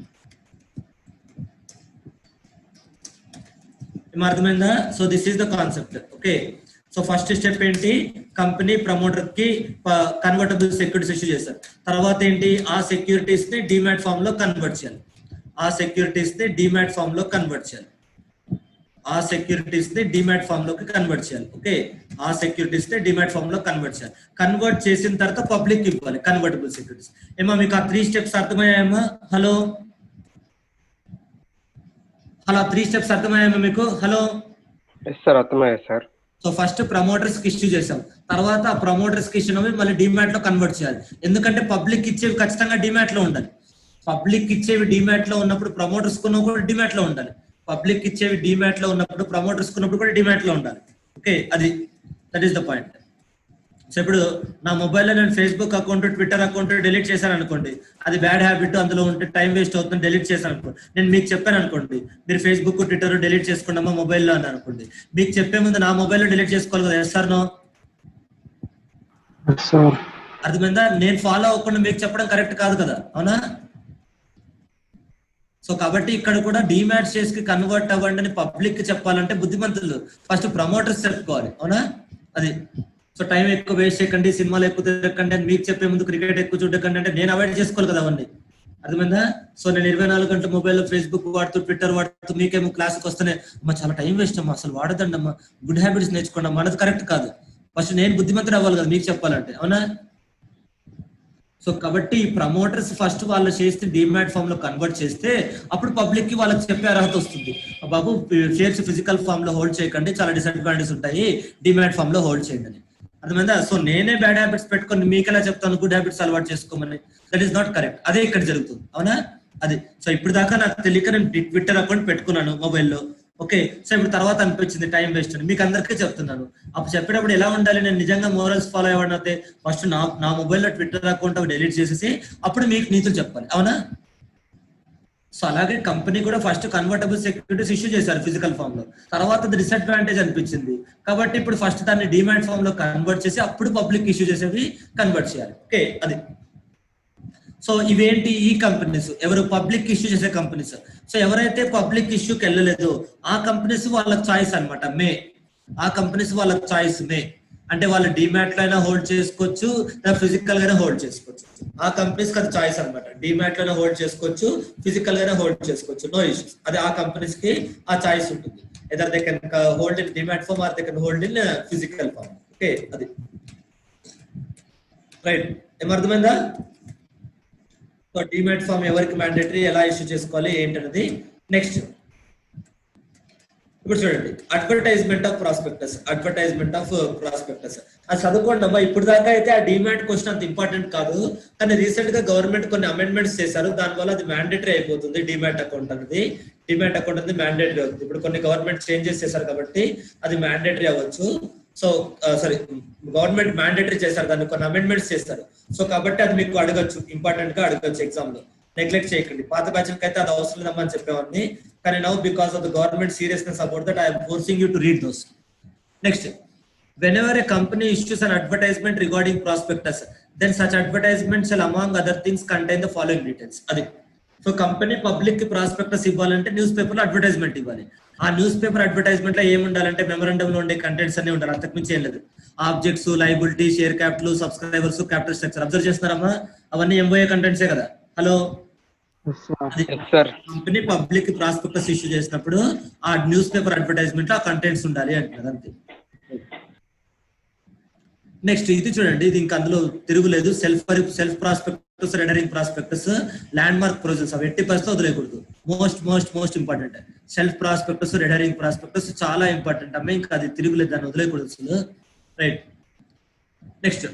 అర్థమైందా? So this is the concept. Okay, so first step ఏంటి, company promoter కి convertible securities issue చేశారు. తర్వాత ఏంటి, ఆ securities ని demat form లో convert చేయాలి. ఆ సెక్యూరిటీస్ ని డిమాట్ ఫామ్ లో కన్వర్ట్ చేయాలి. ఆ సెక్యూరిటీస్ ని డిమాట్ ఫామ్ లోకి కన్వర్ట్ చేయాలి. ఓకే, ఆ సెక్యూరిటీస్ ని డిమాట్ ఫామ్ లో కన్వర్ట్ చేయాలి. కన్వర్ట్ చేసిన తర్వాత పబ్లిక్ ఇవ్వాలి కన్వర్టబుల్ సెక్యూరిటీస్. ఏమో మీకు ఆ 3 స్టెప్స్ అర్థమయ్యాయమ్మా? హలో హలో 3 స్టెప్స్ అర్థమయ్యాయమ్మా మీకు? హలో సార్ అర్థమయ్యా సార్. సో ఫస్ట్ ప్రమోటర్స్ కి ఇష్యూ చేసాం, తర్వాత ఆ ప్రమోటర్స్ కి ఇచ్చినవి మళ్ళీ డిమాట్ లో కన్వర్ట్ చేయాలి. ఎందుకంటే పబ్లిక్ ఇచ్చేవి ఖచ్చితంగా డిమాట్ లో ఉండాలి. పబ్లిక్ ఇచ్చేవి డిమాట్ లో ఉన్నప్పుడు ప్రమోటర్స్ కున్నప్పుడు కూడా డిమాట్ లో ఉండాలి. పబ్లిక్ ఇచ్చేవి డిమాట్ లో ఉన్నప్పుడు ప్రమోటర్స్ కున్నప్పుడు కూడా డిమాట్ లో ఉండాలి. ఓకే, అది that is the point. So ఇప్పుడు నా మొబైల్లో నేను Facebook account, Twitter account delete చేశాను అనుకోండి, అది బ్యాడ్ హ్యాబిట్, అందులో ఉంటే టైం వేస్ట్ అవుతుంది, డిలీట్ చేశాను అనుకోండి. నేను మీకు చెప్పాను అనుకోండి, మీరు ఫేస్బుక్ ట్విట్టర్ డిలీట్ చేసుకోండి అమ్మా మొబైల్లో అని అనుకోండి. మీకు చెప్పే ముందు నా మొబైల్లో డిలీట్ చేసుకోవాలి కదా, ఎస్ సార్ నో? అర్థమైందా? నేను ఫాలో అవ్వకుండా మీకు చెప్పడం కరెక్ట్ కాదు కదా, అవునా? సో కాబట్టి ఇక్కడ కూడా డిమాట్ షేర్స్ కి కన్వర్ట్ అవ్వండి అని పబ్లిక్ కి చెప్పాలంటే బుద్ధిమంతులు ఫస్ట్ ప్రమోటర్స్ చెప్పుకోవాలి, అవునా? అది. సో టైం ఎక్కువ వేస్ట్ చేయకండి, సినిమాలు ఎక్కువ తిరగకండి అని మీకు చెప్పే ముందు క్రికెట్ ఎక్కువ చూడకండి అంటే నేను అవాయిడ్ చేసుకోవాలి కదా అవన్నీ. అర్థమైందా? సో నేను 24 గంటల మొబైల్లో ఫేస్బుక్ వాడుతూ, ట్విట్టర్ వాడుతూ, మీకేమో క్లాస్కి వస్తేనే అమ్మా చాలా టైం వేస్ట్ అమ్మా, అసలు వాడదండి అమ్మా, గుడ్ హ్యాబిట్స్ నేర్చుకోండి అమ్మా, మనది కరెక్ట్ కాదు. ఫస్ట్ నేను బుద్ధిమంతుడు అవ్వాలి కదా మీకు చెప్పాలంటే, అవునా? సో కాబట్టి ప్రమోటర్స్ ఫస్ట్ వాళ్ళు చేస్తే డిమాట్ ఫామ్ లో కన్వర్ట్ చేస్తే అప్పుడు పబ్లిక్ కి వాళ్ళకి చెప్పే అర్హత వస్తుంది. బాబు షేర్స్ ఫిజికల్ ఫామ్ లో హోల్డ్ చేయకండి, చాలా డిసడ్వాంటేజ్ ఉంటాయి, డిమాట్ ఫామ్ లో హోల్డ్ చేయండి అని. అర్థమైందా? సో నేనే బ్యాడ్ హ్యాబిట్స్ పెట్టుకొని మీకు ఎలా చెప్తాను గుడ్ హ్యాబిట్స్ అలవాటు చేసుకోమని? That is not correct. అదే ఇక్కడ జరుగుతుంది, అవునా? అది. సో ఇప్పుడు దాకా నాకు తెలియక నేను ట్విట్టర్ అకౌంట్ పెట్టుకున్నాను మొబైల్లో. ఓకే, సో ఇప్పుడు తర్వాత అనిపించింది టైం వేస్ట్ అని మీకు అందరికీ చెప్తున్నాను. అప్పుడు చెప్పేటప్పుడు ఎలా ఉండాలి, నేను నిజంగా మోరల్స్ ఫాలో అయ్యడం అయితే ఫస్ట్ నా మొబైల్లో ట్విట్టర్ అకౌంట్ డిలీట్ చేసేసి అప్పుడు మీకు నీతులు చెప్పాలి, అవునా? సో అలాగే కంపెనీ కూడా ఫస్ట్ కన్వర్టబుల్ సెక్యూరిటీస్ ఇష్యూ చేశారు ఫిజికల్ ఫామ్ లో, తర్వాత అది డిసడ్వాంటేజ్ అనిపించింది కాబట్టి ఇప్పుడు ఫస్ట్ దాన్ని డిమాట్ ఫామ్ లో కన్వర్ట్ చేసి అప్పుడు పబ్లిక్ ఇష్యూ చేసేవి కన్వర్ట్ చేయాలి. ఓకే, అది. సో ఇవేంటి, ఈ కంపెనీస్ ఎవరు పబ్లిక్ ఇష్యూ చేసే కంపెనీస్. సో ఎవరైతే పబ్లిక్ ఇష్యూకి వెళ్ళలేదో ఆ కంపెనీస్ వాళ్ళ చాయిస్ అనమాట మే. ఆ కంపెనీస్ వాళ్ళ చాయిస్ మే అంటే వాళ్ళు డిమాట్ లో అయినా హోల్డ్ చేసుకోవచ్చు, ఫిజికల్ గానే హోల్డ్ చేసుకోవచ్చు. ఆ కంపెనీస్ కి అది చాయిస్ అనమాట, డిమాట్ లోనే హోల్డ్ చేసుకోవచ్చు, ఫిజికల్ గానే హోల్డ్ చేసుకోవచ్చు, నో ఇష్యూస్. అది ఆ కంపెనీస్ కి ఆ చాయిస్ ఉంటుంది. Either they can hold in demat form or they can hold in physical form. Okay, అది రైట్. ఏమర్థమైందా? సో డిమాట్ ఫామ్ ఎవరికి మ్యాండేటరీ, ఎలా ఇష్యూ చేసుకోవాలి ఏంటనేది నెక్స్ట్. ఇప్పుడు చూడండి, advertisement of prospectus. Advertisement of prospectus అది చదువుకోండి అమ్మా. ఇప్పుడు దాకా అయితే ఆ డిమాట్ క్వశ్చన్ అంత ఇంపార్టెంట్ కాదు, కానీ రీసెంట్ గా గవర్నమెంట్ కొన్ని అమెండ్మెంట్స్ చేశారు, దానివల్ల అది మ్యాండేటరీ అయిపోతుంది. డిమాట్ అకౌంట్ అనేది మ్యాండేటరీ అవుతుంది. ఇప్పుడు కొన్ని గవర్నమెంట్ చేంజెస్ చేశారు కాబట్టి అది మ్యాండేటరీ అవ్వచ్చు. సో సారీ, గవర్నమెంట్ మ్యాండేటరీ చేశారు, దాన్ని కొన్ని అమెండ్మెంట్స్ చేస్తారు. సో కాబట్టి అది మీకు అడగచ్చు, ఇంపార్టెంట్ గా అడగచ్చు ఎగ్జామ్ లో. నెగ్లెక్ట్ చేయకండి. పాత బ్యాచ్లకి అయితే అది అవసరం లేదమ్మా అని చెప్పేవాడిని, కానీ now because of the government seriousness about that I'm forcing you to read those. Next, whenever a company issues an advertisement regarding prospectus, then such advertisement shall among other things contain the following details. అది. So company public కి prospectus ఇవ్వాలంటే news paper లో advertisement ఇవ్వాలి. ఆ news paper advertisement లో ఏమి ఉండాలంటే memorandum లో ఉండే కంటెంట్స్ అన్ని ఉండాలి, అంతకుమించి ఏం లేదు. Objects, liability, share capital, subscribers, capital structure. Observe చేస్తున్నారమ్మా? అవన్నీ ఎంఓఏ కంటెంట్సే కదా. Hello, company public prospectus issue చేసినప్పుడు ఆ న్యూస్ పేపర్ అడ్వర్టైజ్మెంట్ లో ఆ కంటెంట్స్ ఉండాలి అంటారు, అంతే. నెక్స్ట్ ఇది చూడండి, ఇది ఇంకా అందులో తిరుగులేదు. Shelf prospectus, red herring prospectus, landmark provisions అవి ఎట్టి పరిస్థితుల్లో వదిలేయకూడదు. Most important. Shelf prospectus, red herring prospectus చాలా ఇంపార్టెంట్ అమ్మ, ఇంకా అది తిరుగులేదు, దాన్ని వదిలేయకూడదు అసలు. Right. Next,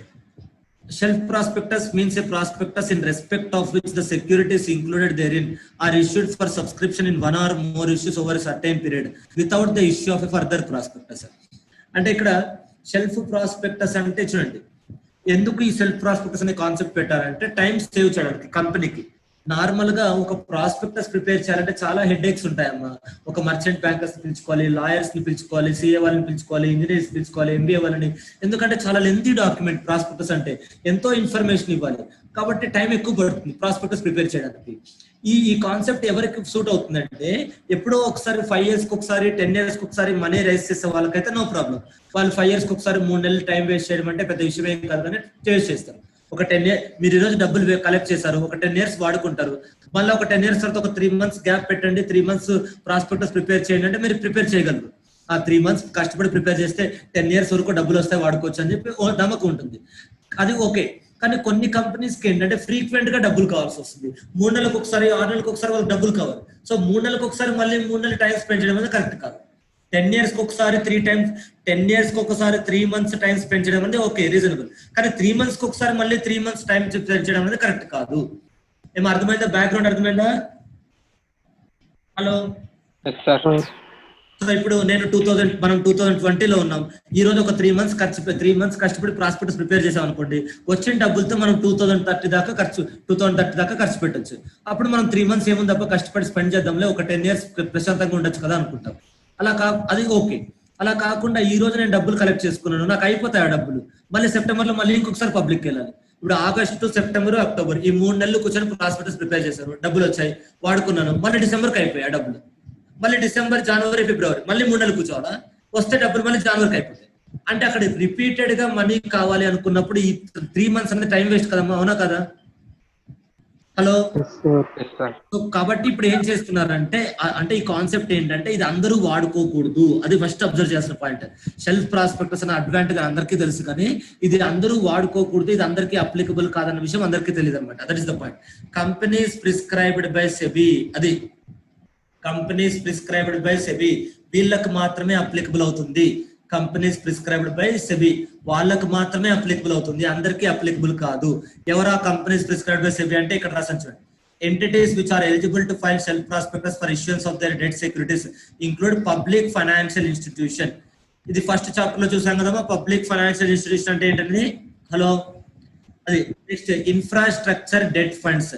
shelf prospectus means a prospectus in respect of which the securities included therein are issued for subscription in one or more issues over a certain period without the issue of a further prospectus. అంటే ఇక్కడ shelf prospectus అంటే చూడండి, ఎందుకు ఈ self prospectus అనే concept పెట్టారంటే time save చేయడానికి కంపెనీకి. నార్మల్ గా ఒక ప్రాస్పెక్టస్ ప్రిపేర్ చేయాలంటే చాలా హెడ్ఏక్స్ ఉంటాయమ్మా. ఒక మర్చెంట్ బ్యాంకర్స్ పిలుచుకోవాలి, లాయర్స్ ని పిలుచుకోవాలి, సిఏ వాళ్ళని పిలుచుకోవాలి, ఇంజనీర్స్ పిలుచుకోవాలి, ఎంబీఏ వాళ్ళని. ఎందుకంటే చాలా లెంతీ డాక్యుమెంట్ ప్రాస్పెక్టస్ అంటే, ఎంతో ఇన్ఫర్మేషన్ ఇవ్వాలి కాబట్టి టైం ఎక్కువ పడుతుంది ప్రాస్పెక్టస్ ప్రిపేర్ చేయడానికి. ఈ కాన్సెప్ట్ ఎవరికి సూట్ అవుతుందంటే, ఎప్పుడో ఒకసారి 5 years కి ఒకసారి 10 years కి ఒకసారి మనీ రైజ్ చేసే వాళ్ళకైతే నో ప్రాబ్లం. వాళ్ళు 5 years కి ఒకసారి 3 నెలలు టైం వేస్ట్ చేయడం అంటే పెద్ద విషయం ఏం కాదు కానీ చేస్తారు. ఒక 10 years మీరు ఈ రోజు డబ్బులు కలెక్ట్ చేశారు, ఒక 10 years వాడుకుంటారు, మళ్ళీ ఒక 10 years తర్వాత ఒక 3 months గ్యాప్ పెట్టండి, 3 months ప్రాస్పెక్టస్ ప్రిపేర్ చేయండి అంటే మీరు ప్రిపేర్ చేయగలరు. ఆ 3 months కష్టపడి ప్రిపేర్ చేస్తే 10 years వరకు డబ్బులు వస్తాయి వాడుకోవచ్చు అని చెప్పి నమ్మకం ఉంటుంది. అది ఓకే. కానీ కొన్ని కంపెనీస్ కి ఏంటంటే ఫ్రీక్వెంట్ గా డబ్బులు కావాల్సి వస్తుంది. 3 నెలలకు ఒకసారి, 6 నెలలకు ఒకసారి వాళ్ళకి డబ్బులు కావాలి. సో 3 నెలలకు ఒకసారి మళ్ళీ 3 నెలలు టైం స్పెండ్ చేయడం అనేది కరెక్ట్ కాదు. 10 years కి ఒకసారి 3 times, 10 years కి ఒకసారి 3 months టైం స్పెండ్ చేయడం అనేది ఓకే, రీజనబుల్. కానీ 3 months కి ఒకసారి మళ్ళీ 3 months టైం స్పెండ్ చేయడం అనేది కరెక్ట్ కాదు. ఏమో అర్థమైందా? బ్యాక్గ్రౌండ్ అర్థమైందా? హలో సో ఇప్పుడు నేను 2020లో ఉన్నాం. ఈ రోజు ఒక 3 months 3 months కష్టపడి ప్రాస్పెక్టస్ ప్రిపేర్ చేసాం అనుకోండి, వచ్చిన డబ్బులతో మనం 2030 దాకా ఖర్చు పెట్టొచ్చు. అప్పుడు మనం 3 months ఏముంది తప్ప కష్టపడి స్పెండ్ చేద్దాంలే, ఒక 10 years ప్రశాంతంగా ఉండొచ్చు కదా అనుకుంటాం. అది ఓకే. అలా కాకుండా ఈ రోజు నేను డబ్బులు కలెక్ట్ చేసుకున్నాను, నాకు అయిపోతాయి ఆ డబ్బులు, మళ్ళీ సెప్టెంబర్ లో మళ్ళీ ఇంకొకసారి పబ్లిక్ వెళ్ళాలి. ఇప్పుడు ఆగస్టు, సెప్టెంబర్, అక్టోబర్ ఈ 3 నెలలు కూర్చొని ప్రాస్పెక్టస్ ప్రిపేర్ చేశారు, డబ్బులు వచ్చాయి, వాడుకున్నాను, మళ్ళీ డిసెంబర్కి అయిపోయాయి ఆ డబ్బులు. మళ్ళీ డిసెంబర్, జనవరి, ఫిబ్రవరి మళ్ళీ 3 నెలలు కూర్చోవాలా? వస్తే డబ్బులు మళ్ళీ జనవరికి అయిపోతాయి. అంటే అక్కడ రిపీటెడ్ గా మనీ కావాలి అనుకున్నప్పుడు ఈ 3 months అనేది టైం వేస్ట్ కదమ్మా, అవునా కదా? హలో. కాబట్టి ఇప్పుడు ఏం చేస్తున్నారంటే, అంటే ఈ కాన్సెప్ట్ ఏంటంటే ఇది అందరూ వాడుకోకూడదు, అది ఫస్ట్ అబ్జర్వ్ చేసిన పాయింట్. షెల్ఫ్ ప్రాస్పెక్టస్ అనే అడ్వాంటేజ్ అందరికీ తెలుసు, కానీ ఇది అందరూ వాడుకోకూడదు, ఇది అందరికీ అప్లికబుల్ కాదన్న విషయం అందరికీ తెలియదు అనమాట. That is the point. Companies prescribed by SEBI, అది కంపెనీస్ ప్రిస్క్రైబ్డ్ బై సెబీ వీళ్ళకి మాత్రమే అప్లికబుల్ అవుతుంది. కంపెనీస్ ప్రిస్క్రైబ్డ్ బై సెబీ వాళ్ళకి మాత్రమే అప్లికబుల్ అవుతుంది, అందరికీ అప్లికబుల్ కాదు. ఎవరా కంపెనీస్ ప్రిస్క్రైబ్డ్ బై సెబీ అంటే ఇక్కడ రాసాను చూడండి. entities which are eligible to file shelf prospectus for issuance of their debt securities include public financial institution. ఇది ఫస్ట్ చాప్టర్ లో చూసాం కదమ్మా, పబ్లిక్ ఫైనాన్షియల్ ఇన్స్టిట్యూషన్ అంటే ఏంటంటే, హలో, అది next infrastructure debt funds,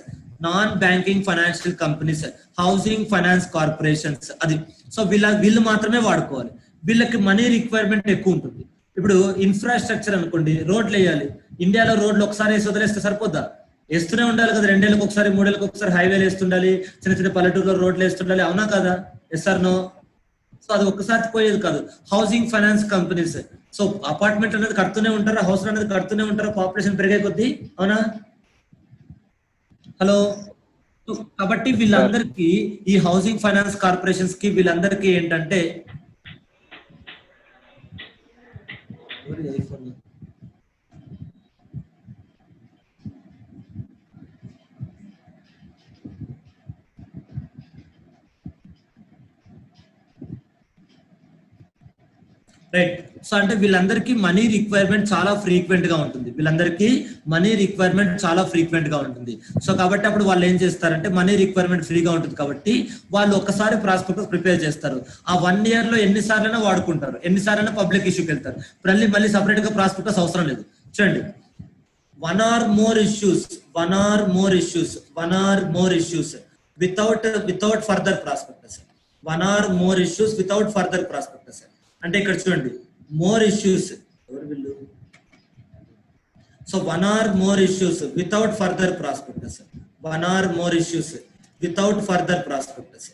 non banking financial companies, housing finance corporations. అది so వీళ్ళు మాత్రమే వాడుకోవాలి, వీళ్ళకి మనీ రిక్వైర్మెంట్ ఎక్కువ ఉంటుంది. ఇప్పుడు ఇన్ఫ్రాస్ట్రక్చర్ అనుకోండి, రోడ్లు వేయాలి, ఇండియాలో రోడ్లు ఒకసారి వేసి వదిలేస్తే సరిపోద్దా? వేస్తూనే ఉండాలి కదా, 2 ఏళ్ళకి ఒకసారి 3 ఏళ్ళకి ఒకసారి హైవేలు వేస్తుండాలి, చిన్న చిన్న పల్లెటూరులో రోడ్లు వేస్తుండాలి, అవునా కదా? Yes or no? సో అది ఒక్కసారి పోయేది కాదు. Housing finance companies, so apartment అనేది కడుతూనే ఉంటారు, హౌస్ అనేది కడుతూనే ఉంటారు, పాపులేషన్ పెరిగే కొద్దీ, అవునా? హలో. కాబట్టి వీళ్ళందరికీ, ఈ హౌసింగ్ ఫైనాన్స్ కార్పొరేషన్స్ కి వీళ్ళందరికీ ఏంటంటే, రైట్. సో అంటే వీళ్ళందరికీ మనీ రిక్వైర్మెంట్ చాలా ఫ్రీక్వెంట్ గా ఉంటుంది, సో కాబట్టి అప్పుడు వాళ్ళు ఏం చేస్తారంటే, మనీ రిక్వైర్మెంట్ ఫ్రీగా ఉంటుంది కాబట్టి వాళ్ళు ఒక్కసారి ప్రాస్పెక్టస్ ప్రిపేర్ చేస్తారు. ఆ 1 year లో ఎన్నిసార్లైనా వాడుకుంటారు, ఎన్నిసార్లైనా పబ్లిక్ ఇష్యూకి వెళ్తారు, మళ్ళీ సపరేట్ గా ప్రాస్పెక్టస్ అవసరం లేదు. చూడండి, one or more issues without further prospectus. One or more issues without further prospectus. అంటే ఇక్కడ చూడండి, మోర్ ఇష్యూస్, ఎవరు వీళ్ళు? So 1 or more issues without further prospectus. 1 or more issues without further prospectus.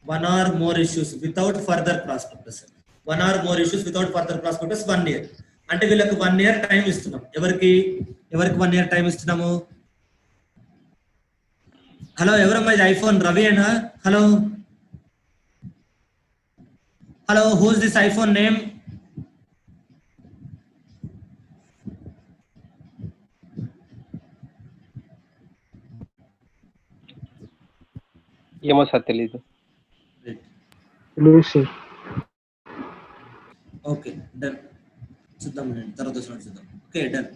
1 or more issues without further prospectus. 1 or more issues without further prospectus 1 year. అంటే వీళ్ళకి 1 year time ఇస్తున్నాం. ఎవరికి 1 year time ఇస్తున్నాము? Hello, ఎవరమ్మా ఇది? IPhone Ravi అనా? Hello, who is this iPhone name? ఏమో sir తెలీదు. Okay, done. చూద్దాం, తర్వాత చూద్దాం. Okay, done.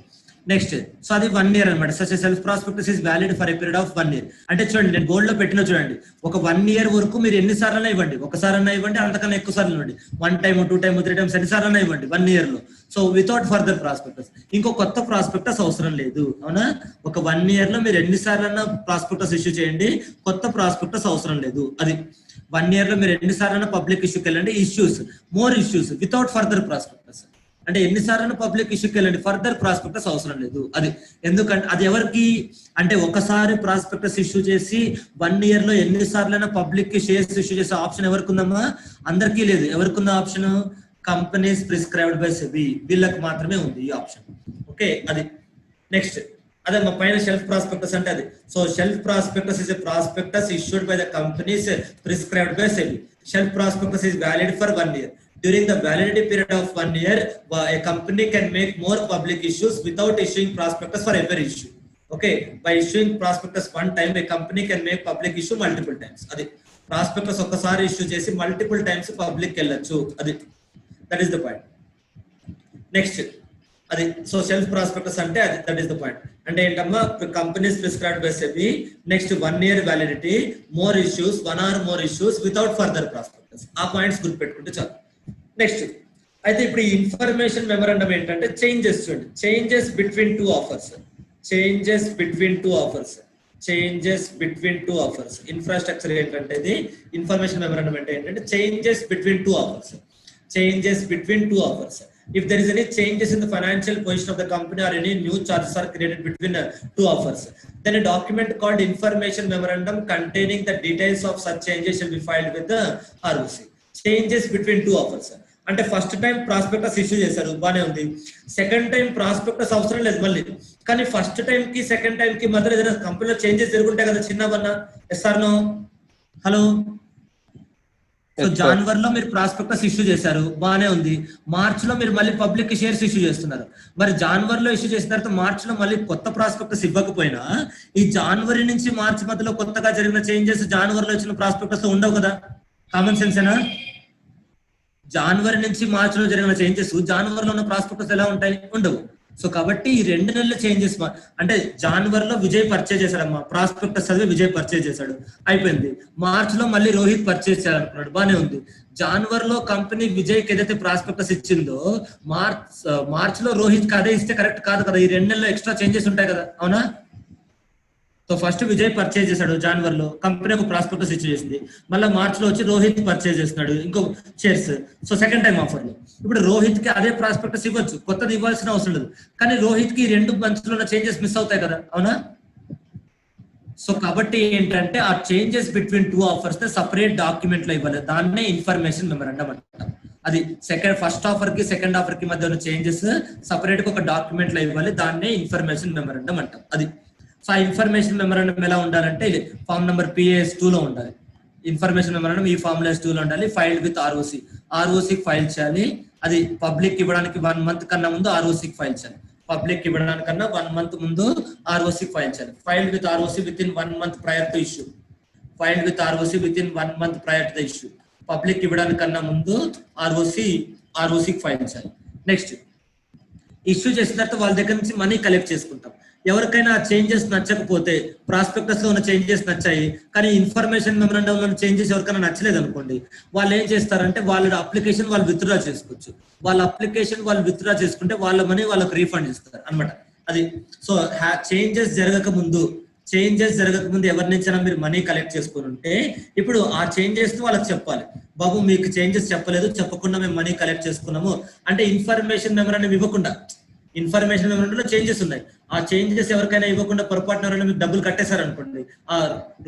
నెక్స్ట్ సో అది 1 year అనమాట. Such self prospectus is valid for a period of 1 year. అంటే చూడండి నేను బోర్డ్ లో పెట్టిన చూడండి, ఒక 1 year వరకు మీరు ఎన్నిసార్లు ఇవ్వండి, ఒకసారి ఇవ్వండి, అంతకన్నా ఎక్కువ సార్లు ఇవ్వండి, 1 time 2 time 3 times ఎన్నిసార్లు ఇవ్వండి 1 year లో. సో వితౌట్ ఫర్దర్ ప్రాస్పెక్టస్, ఇంకో కొత్త ప్రాస్పెక్టస్ అవసరం లేదు, అవునా? ఒక 1 year లో మీరు ఎన్నిసార్లు ప్రాస్పెక్టస్ ఇష్యూ చేయండి, కొత్త ప్రాస్పెక్టస్ అవసరం లేదు. అది 1 year లో మీరు ఎన్నిసార్లు పబ్లిక్ ఇష్యూకి వెళ్ళండి, issues more issues without further prospectus. అంటే ఎన్నిసార్లు పబ్లిక్ ఇష్యూకి వెళ్ళండి, ఫర్దర్ ప్రాస్పెక్టస్ అవసరం లేదు. అది ఎందుకంటే అది ఎవరికి అంటే ఒకసారి ప్రాస్పెక్టస్ ఇష్యూ చేసి 1 year లో ఎన్నిసార్లు పబ్లిక్ కి షేర్స్ ఇష్యూ చేసే ఆప్షన్ ఎవరికి ఉందమ్మా? అందరికీ లేదు. ఎవరికి ఉన్న option? Companies prescribed by SEBI, వీళ్ళకి మాత్రమే ఉంది ఈ ఆప్షన్. ఓకే, అది నెక్స్ట్ అదే మా పైన షెల్ఫ్ ప్రాస్పెక్టస్ అంటే అది. So shelf prospectus is a prospectus issued by the companies prescribed by SEBI. Shelf prospectus is valid for 1 year. During the validity period of 1 year, a company can make more public issues without issuing prospectus for every issue. Okay, by issuing prospectus one time, a company can make public issue multiple times. Adi prospectus okkasari issue chesi multiple times public kellochu. Adi that is the point. Next adi so self prospectus ante adi that is the point. Ante entamma companies prescribed by SEBI, next 1 year validity, more issues, 1 or more issues without further prospectus. Aa points good pettukunte chalu. Next అయితే ఇప్పుడు ఈ information memorandum ఏంటంటే changes చూడండి, changes between two offers, changes between two offers, changes between two offers. Infrastructure ఏంటంటే ఇది information memorandum అంటే ఏంటంటే changes between two offers, changes between two offers. If there is any changes in the financial position of the company or any new charges are created between two offers, then a document called information memorandum containing the details of such changes shall be filed with the ROC. Changes between two offers అంటే first time prospectus issue చేశారు, బానే ఉంది. Second time prospectus అవసరం లేదు మళ్ళీ, కానీ first time కి second time కి మధ్యలో ఏదైనా కంపెనీలో చేంజెస్ జరుగుంటాయి కదా చిన్నవన్నా. Yes or no? Hello, so జనవరి లో మీరు ప్రాస్పెక్టస్ ఇష్యూ చేశారు, బానే ఉంది. మార్చ్ లో మీరు మళ్ళీ పబ్లిక్ షేర్స్ ఇష్యూ చేస్తున్నారు. మరి జనవరిలో ఇష్యూ చేసిన తర్వాత మార్చ్ లో మళ్ళీ కొత్త ప్రాస్పెక్టస్ ఇవ్వకపోయినా ఈ జనవరి నుంచి మార్చ్ మధ్యలో కొత్తగా జరిగిన చేంజెస్ జనవరిలో ఇచ్చిన ప్రాస్పెక్టస్ లో ఉండవు కదా. కామన్ సెన్స్ ఏనా? జనవరి నుంచి మార్చ్ లో జరిగిన చేంజెస్ జనవరిలో ఉన్న ప్రాస్పెక్టస్ ఎలా ఉంటాయి? ఉండవు. సో కాబట్టి ఈ 2 నెలల చేంజెస్ అంటే జనవరిలో విజయ్ పర్చేజ్ చేశాడమ్మా, ప్రాస్పెక్టస్ చదివి విజయ్ పర్చేజ్ చేశాడు, అయిపోయింది. మార్చ్ లో మళ్ళీ రోహిత్ పర్చేజ్ చేయాలనుకున్నాడు, బానే ఉంది. జనవరిలో కంపెనీ విజయ్కి ఏదైతే ప్రాస్పెక్టస్ ఇచ్చిందో మార్చ్ లో రోహిత్ అదే ఇస్తే కరెక్ట్ కాదు కదా. ఈ 2 నెలల్లో ఎక్స్ట్రా చేంజెస్ ఉంటాయి కదా, అవునా? సో ఫస్ట్ విజయ్ పర్చేజ్ చేశాడు జనవరిలో, కంపెనీ ఒక ప్రాస్పెక్టస్ ఇష్యూ చేసింది. మళ్ళీ మార్చ్ లో వచ్చి రోహిత్ పర్చేజ్ చేస్తున్నాడు ఇంకో shares. So second time offer లో ఇప్పుడు రోహిత్ కి అదే ప్రాస్పెక్టస్ ఇవ్వచ్చు, కొత్తది ఇవ్వాల్సిన అవసరం లేదు. కానీ రోహిత్ కి 2 మంత్స్ లో ఉన్న చేంజెస్ మిస్ అవుతాయి కదా, అవునా? సో కాబట్టి ఏంటంటే ఆ changes between two offers separate document లో ఇవ్వాలి, దాన్నే ఇన్ఫర్మేషన్ మెమరాండం అంటాం. అది ఫస్ట్ ఆఫర్ కి సెకండ్ ఆఫర్ కి మధ్య ఉన్న చేంజెస్ సపరేట్ గా ఒక డాక్యుమెంట్ లో ఇవ్వాలి, దాన్నే ఇన్ఫర్మేషన్ మెమరాండం అంటాం. అది సో ఆ ఇన్ఫర్మేషన్ మెమరాండం ఎలా ఉండాలంటే ఫామ్ నెంబర్ PAS2 లో ఉండాలి. ఇన్ఫర్మేషన్ మెమరాండం ఈ ఫార్ములా2 లో ఉండాలి. ఫైల్డ్ విత్ ROC ఫైల్ చేయాలి. అది పబ్లిక్ ఇవ్వడానికి 1 month కన్నా ముందు ROC ఫైల్ చేయాలి. పబ్లిక్ ఇవ్వడానికన్నా 1 month ముందు ROC ఫైల్ చేయాలి. Filed with ROC within 1 month prior to issue. Filed with ROC within 1 month prior to the issue. Public ఇవ్వడానికన్నా ముందు ROC ఫైల్ చేయాలి. నెక్స్ట్ ఇష్యూ చేసిన తర్వాత వాళ్ళ దగ్గర నుంచి మనీ కలెక్ట్ చేసుకుంటాం. ఎవరికైనా చేంజెస్ నచ్చకపోతే, ప్రాస్పెక్టస్ లో ఉన్న చేంజెస్ నచ్చాయి కానీ ఇన్ఫర్మేషన్ మెమరాండం లో చేంజెస్ ఎవరికైనా నచ్చలేదు అనుకోండి, వాళ్ళు ఏం చేస్తారంటే వాళ్ళ అప్లికేషన్ వాళ్ళు విత్డ్రా చేసుకోవచ్చు. వాళ్ళ అప్లికేషన్ వాళ్ళు విత్డ్రా చేసుకుంటే వాళ్ళ మనీ వాళ్ళకి రీఫండ్ ఇస్తారు అనమాట. అది సో చేంజెస్ జరగక ముందు ఎవరి నుంచైనా మీరు మనీ కలెక్ట్ చేసుకుని ఉంటే ఇప్పుడు ఆ చేంజెస్ వాళ్ళకి చెప్పాలి, బాబు మీకు చేంజెస్ చెప్పకుండా మేము మనీ కలెక్ట్ చేసుకున్నాము అంటే. ఇన్ఫర్మేషన్ మెమరాండం ఇవ్వకుండా, ఇన్ఫర్మేషన్ మెమరాండంలో చేంజెస్ ఉన్నాయి, ఆ చేంజెస్ ఎవరికైనా ఇవ్వకుండా పొరపాటున ఎవరైనా మీకు డబ్బులు కట్టేశారు అనుకోండి. ఆ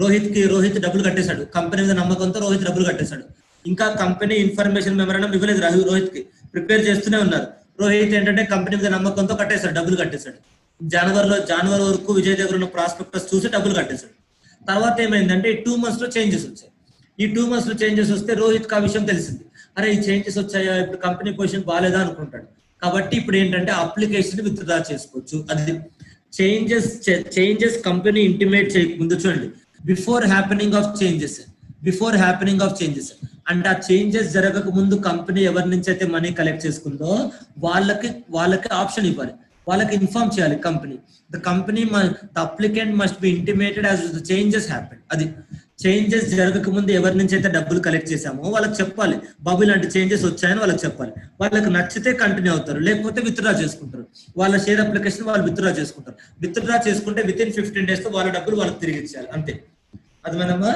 రోహిత్ డబ్బులు కట్టేశాడు, కంపెనీ మీద నమ్మకంతో రోహిత్ డబ్బులు కట్టేశాడు. ఇంకా కంపెనీ ఇన్ఫర్మేషన్ మెమరాండం ఇవ్వలేదు రోహిత్ కి, ప్రిపేర్ చేస్తూనే ఉన్నారు. రోహిత్ ఏంటంటే కంపెనీ మీద నమ్మకంతో డబ్బులు కట్టేశాడు. జనవరి వరకు విజయ్ దగ్గర ఉన్న ప్రాస్పెక్టస్ చూసి డబ్బులు కట్టేశాడు. తర్వాత ఏమైందంటే ఈ 2 months లో చేంజెస్ వచ్చాయి. ఈ 2 months లో చేంజెస్ వస్తే రోహిత్ కి ఆ విషయం తెలిసింది, అరే ఈ చేంజెస్ వచ్చాయా, ఇప్పుడు కంపెనీ పొజిషన్ బాగాలేదా అనుకుంటాడు. కాబట్టి ఇప్పుడు ఏంటంటే అప్లికేషన్ విత్డ్రా చేసుకోవచ్చు. అది చేంజెస్ కంపెనీ ఇంటిమేట్ చేయకముందు చూడండి, బిఫోర్ హ్యాపెనింగ్ ఆఫ్ చేంజెస్ అంటే ఆ చేంజెస్ జరగక ముందు కంపెనీ ఎవరి నుంచి అయితే మనీ కలెక్ట్ చేసుకుందో వాళ్ళకి ఆప్షన్ ఇవ్వాలి. వాళ్ళకి ఇన్ఫార్మ్ చేయాలి company. The applicant must be intimated as the changes happen. అది చేంజెస్ జరగక ముందు ఎవరి నుంచి అయితే డబ్బులు కలెక్ట్ చేశామో వాళ్ళకి చెప్పాలి, బాబు ఇలాంటి చేంజెస్ వచ్చాయని వాళ్ళకి చెప్పాలి. వాళ్ళకి నచ్చితే కంటిన్యూ అవుతారు, లేకపోతే విత్డ్రా చేసుకుంటారు. వాళ్ళ షేర్ అప్లికేషన్ వాళ్ళు విత్డ్రా చేసుకుంటారు. విత్డ్రా చేసుకుంటే విత్ ఇన్ 15 days వాళ్ళ డబ్బులు వాళ్ళకి తిరిగి ఇచ్చేయాలి, అంతే. అది మనము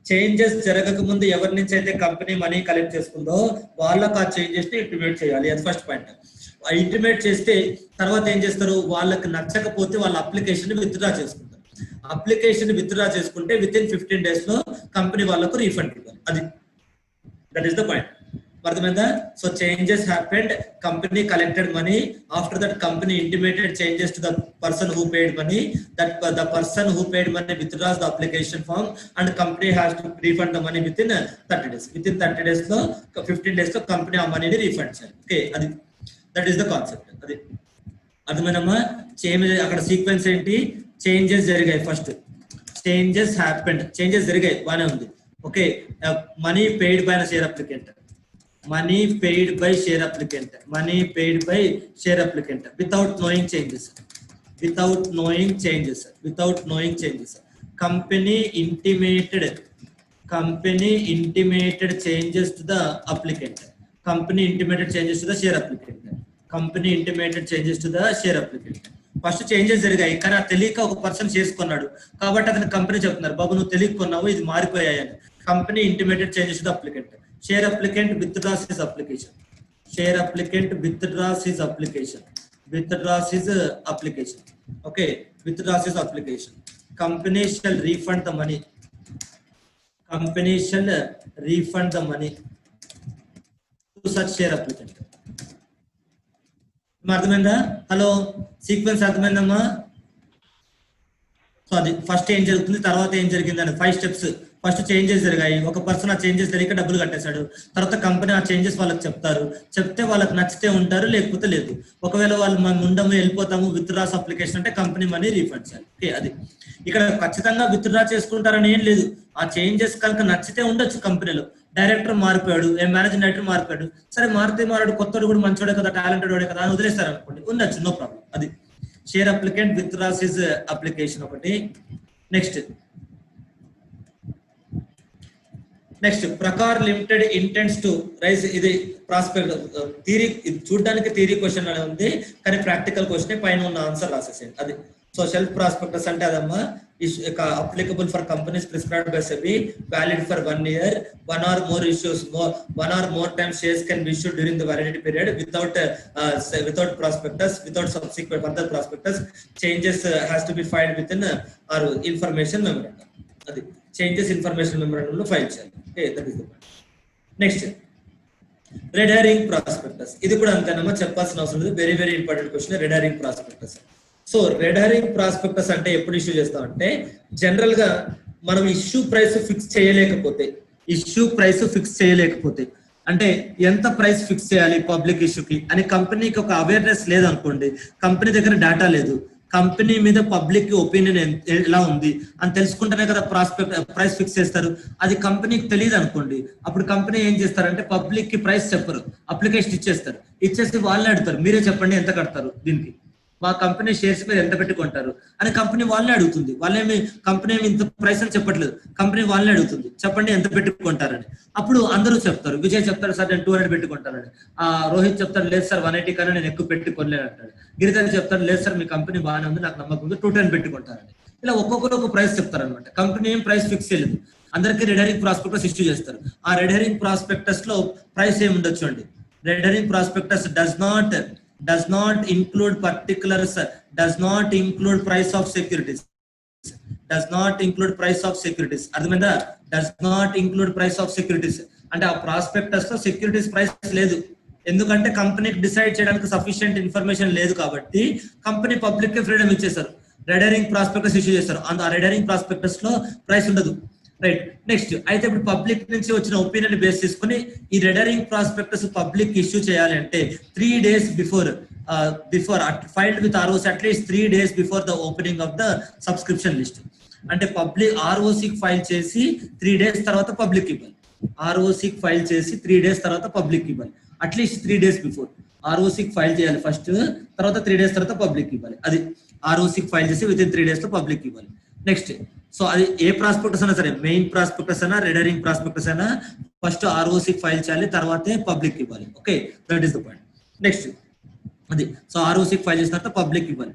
చేంజెస్ జరగక ముందు ఎవరి నుంచి అయితే కంపెనీ మనీ కలెక్ట్ చేసుకుందో వాళ్ళకి ఆ చేంజెస్ ని ఇంటిమేట్ చేయాలి. అది ఫస్ట్ పాయింట్. ఇంటిమేట్ చేస్తే తర్వాత ఏం చేస్తారు, వాళ్ళకి నచ్చకపోతే వాళ్ళ అప్లికేషన్ విత్డ్రా చేసుకుంటారు. అప్లికేషన్ విత్డ్రా చేసుకుంటే విత్ ఇన్ 15 days లో కంపెనీ వాళ్ళకు రీఫండ్ ఇవ్వాలి. అది దట్ ఈస్ ద పాయింట్. అర్థమైందా? So changes happened, company collected money, after that company intimated changes to the person who paid money, that the person who paid money withdraws the application form and company has to refund the money within 30 days. Within 30 days లో 15 days లో company ఆ మనీని refund చేయాలి. Okay, అది that is the concept. అది అర్థమైనమ్మా? అక్కడ sequence ఏంటి, changes జరిగాయి, ఫస్ట్ చేంజెస్ హ్యాపెండ్, చేంజెస్ జరిగాయి, బానే ఉంది. Okay, money paid by share applicant, money paid by share applicant, money paid by share applicant without knowing changes, without knowing changes, without knowing changes. Company intimated changes to the applicant, company intimated changes to the share applicant, company intimated changes to the share applicant. First changes జరిగాయి, కానీ ఆ తెలియక ఒక person చేసుకున్నాడు కాబట్టి అతని company చెప్తున్నారు, బాబు నువ్వు తెలియకున్నావు, ఇది మారిపోయాయి అని. Company intimated changes to the applicant. Share applicant withdraws his application. Share applicant withdraws his application. Withdraws his application. Okay, withdraws his application. Company shall refund the money. Company shall refund the money to such share applicant. అర్థమైందా? Hello, sequence అర్థమైందమ్మా? So అది first ఏం జరుగుతుంది, తర్వాత ఏం జరిగింది అని 5 steps. First changes జరిగాయి, ఒక పర్సన్ ఆ చేంజెస్ తెలియక డబ్బులు కట్టేశాడు. తర్వాత కంపెనీ ఆ చేంజెస్ వాళ్ళకి చెప్తారు, చెప్తే వాళ్ళకి నచ్చితే ఉంటారు, లేకపోతే లేదు. ఒకవేళ వాళ్ళు మనం ఉండము, వెళ్ళిపోతాము, విత్డ్రాస్ అప్లికేషన్ అంటే కంపెనీ మనీ రీఫండ్ చేయాలి. ఓకే, అది ఇక్కడ ఖచ్చితంగా విత్డ్రా చేసుకుంటారని ఏం లేదు. ఆ చేంజెస్ కనుక నచ్చితే ఉండొచ్చు. కంపెనీలో డైరెక్టర్ మారిపోయాడు, మేనేజింగ్ డైరెక్టర్ మారిపోయాడు, సరే మారాడు, కొత్తడు కూడా మంచోడే కదా, టాలెంటెడ్ వాడే కదా అని వదిలేస్తారు అనుకోండి, ఉండొచ్చు, నో ప్రాబ్లం. అది share applicant withdraws his application ఒకటి. నెక్స్ట్ ప్రకార్ లిమిటెడ్ ఇంటెంట్స్ టు రైజ్. ఇది ప్రాస్పెక్ట్ థియరీ, ఇది చూడడానికి థియరీ క్వశ్చన్ అనే ఉంది, కానీ ప్రాక్టికల్ క్వశ్చన్ పైన ఉన్న ఆన్సర్ రాసేసేయండి. అది సో సెల్ఫ్ ప్రాస్పెక్టస్ అంటే అదమ్మా, applicable for companies prescribed by SEBI, valid for 1 year, one or more times shares can be issued during the validity period without prospectus, without subsequent further prospectus. Changes has to be filed within or information memorandum. అది changes information memorandum లో file చేయాలి. Okay, that is the point. Next red herring prospectus. ఇది కూడా అంతేనమ్మా, చెప్పాల్సిన అవసరం లేదు, very very important question red herring prospectus. So red herring prospectus అంటే ఎప్పుడు ఇష్యూ చేస్తామంటే, జనరల్ గా మనం ఇష్యూ ప్రైస్ ఫిక్స్ చేయలేకపోతే అంటే ఎంత ప్రైస్ ఫిక్స్ చేయాలి పబ్లిక్ ఇష్యూకి అని కంపెనీకి ఒక అవేర్నెస్ లేదనుకోండి, కంపెనీ దగ్గర డేటా లేదు, కంపెనీ మీద పబ్లిక్ ఒపీనియన్ ఎలా ఉంది అని తెలుసుకుంటేనే కదా ప్రైస్ ఫిక్స్ చేస్తారు. అది కంపెనీకి తెలియదు అనుకోండి, అప్పుడు కంపెనీ ఏం చేస్తారంటే పబ్లిక్ కి ప్రైస్ చెప్పరు, అప్లికేషన్ ఇచ్చేసి వాళ్ళని అడుగుతారు, మీరే చెప్పండి ఎంత కడతారు దీనికి, మా కంపెనీ షేర్స్ మీద ఎంత పెట్టుకుంటారు అని కంపెనీ వాళ్ళని అడుగుతుంది. కంపెనీ ఇంత ప్రైస్ అని చెప్పట్లేదు, కంపెనీ వాళ్ళని అడుగుతుంది, చెప్పండి ఎంత పెట్టుకుంటారని. అప్పుడు అందరూ చెప్తారు, విజయ్ చెప్తారు సార్ నేను 200 పెట్టుకుంటానని, రోహిత్ చెప్తారు లేదు సార్ 180 కన్నా నేను ఎక్కువ పెట్టుకోలేను అంటాడు, గిరిధర్ చెప్తారు లేదు సార్ మీ కంపెనీ బాగానే ఉంది నాకు నమ్మకం ఉంది 210 పెట్టుకుంటారని. ఇలా ఒక్కొక్కరు ఒక ప్రైస్ చెప్తారనమాట. కంపెనీ ఏం ప్రైస్ ఫిక్స్ చేయలేదు, అందరికీ రెడ్ హెరింగ్ ప్రాస్పెక్టస్ ఇష్యూ చేస్తారు. ఆ రెడ్ హెరింగ్ ప్రాస్పెక్టస్ లో ప్రైస్ ఏమి ఉండొచ్చు అండి, red herring prospectus does not include particulars, does not include price of securities, అర్థమైందా? does not include price of securities అంటే ఆ ప్రాస్పెక్టస్ లో సెక్యూరిటీస్ ప్రైస్ లేదు, ఎందుకంటే కంపెనీకి డిసైడ్ చేయడానికి సఫిషియెంట్ ఇన్ఫర్మేషన్ లేదు కాబట్టి కంపెనీ పబ్లిక్ కి ఫ్రీడమ్ ఇచ్చేసారు, రెడ్ హెరింగ్ ప్రాస్పెక్టస్ ఇష్యూ చేస్తారు. ఆ రెడ్ హెరింగ్ ప్రాస్పెక్టస్ లో ప్రైస్ ఉండదు. రైట్, నెక్స్ట్ అయితే ఇప్పుడు పబ్లిక్ నుంచి వచ్చిన ఒపీనియన్ బేస్ చేసుకుని ఈ red herring prospectus public issue చేయాలి అంటే 3 days before filed with ROC, at least 3 days before the opening of the subscription list. అంటే పబ్లిక్ ROC ఫైల్ చేసి 3 days తర్వాత పబ్లిక్ ఇవ్వాలి, ROC ఫైల్ చేసి 3 days తర్వాత పబ్లిక్ ఇవ్వాలి, అట్లీస్ట్ 3 days బిఫోర్. ఆర్ఓసికి ఫైల్ చేయాలి ఫస్ట్, తర్వాత 3 days తర్వాత పబ్లిక్ ఇవ్వాలి. అది ఆర్ఓసికి ఫైల్ చేసి విత్ ఇన్ 3 days లో పబ్లిక్ ఇవ్వాలి. నెక్స్ట్, సో అది ఏ ప్రాస్పెక్టస్ అయినా సరే, మెయిన్ ప్రాస్పెక్టస్ అయినా రెడరింగ్ ప్రాస్పెక్టస్ అయినా ఫస్ట్ ఆర్ఓసికి ఫైల్ చేయాలి, తర్వాతే పబ్లిక్ ఇవ్వాలి. Okay, that is the point. Next అది, సో ఆర్ఓసికి ఫైల్ చేసిన తర్వాత పబ్లిక్ ఇవ్వాలి.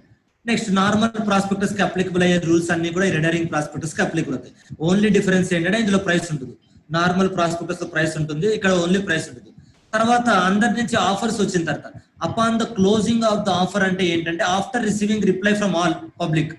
నెక్స్ట్, నార్మల్ ప్రాస్పెక్టస్ కి అప్లికబుల్ అయ్యే రూల్స్ అన్ని కూడా రెడరింగ్ ప్రాస్పెక్టస్ కి అప్లికబుల్ అవుతాయి. ఓన్లీ డిఫరెన్స్ ఏంటంటే ఇందులో ప్రైస్ ఉంటుంది. నార్మల్ ప్రాస్పెక్టస్ లో ప్రైస్ ఉంటుంది, ఇక్కడ ఓన్లీ ప్రైస్ ఉంటుంది. తర్వాత అందరి నుంచి ఆఫర్స్ వచ్చిన తర్వాత upon the closing of the offer అంటే ఏంటంటే after receiving reply from all public.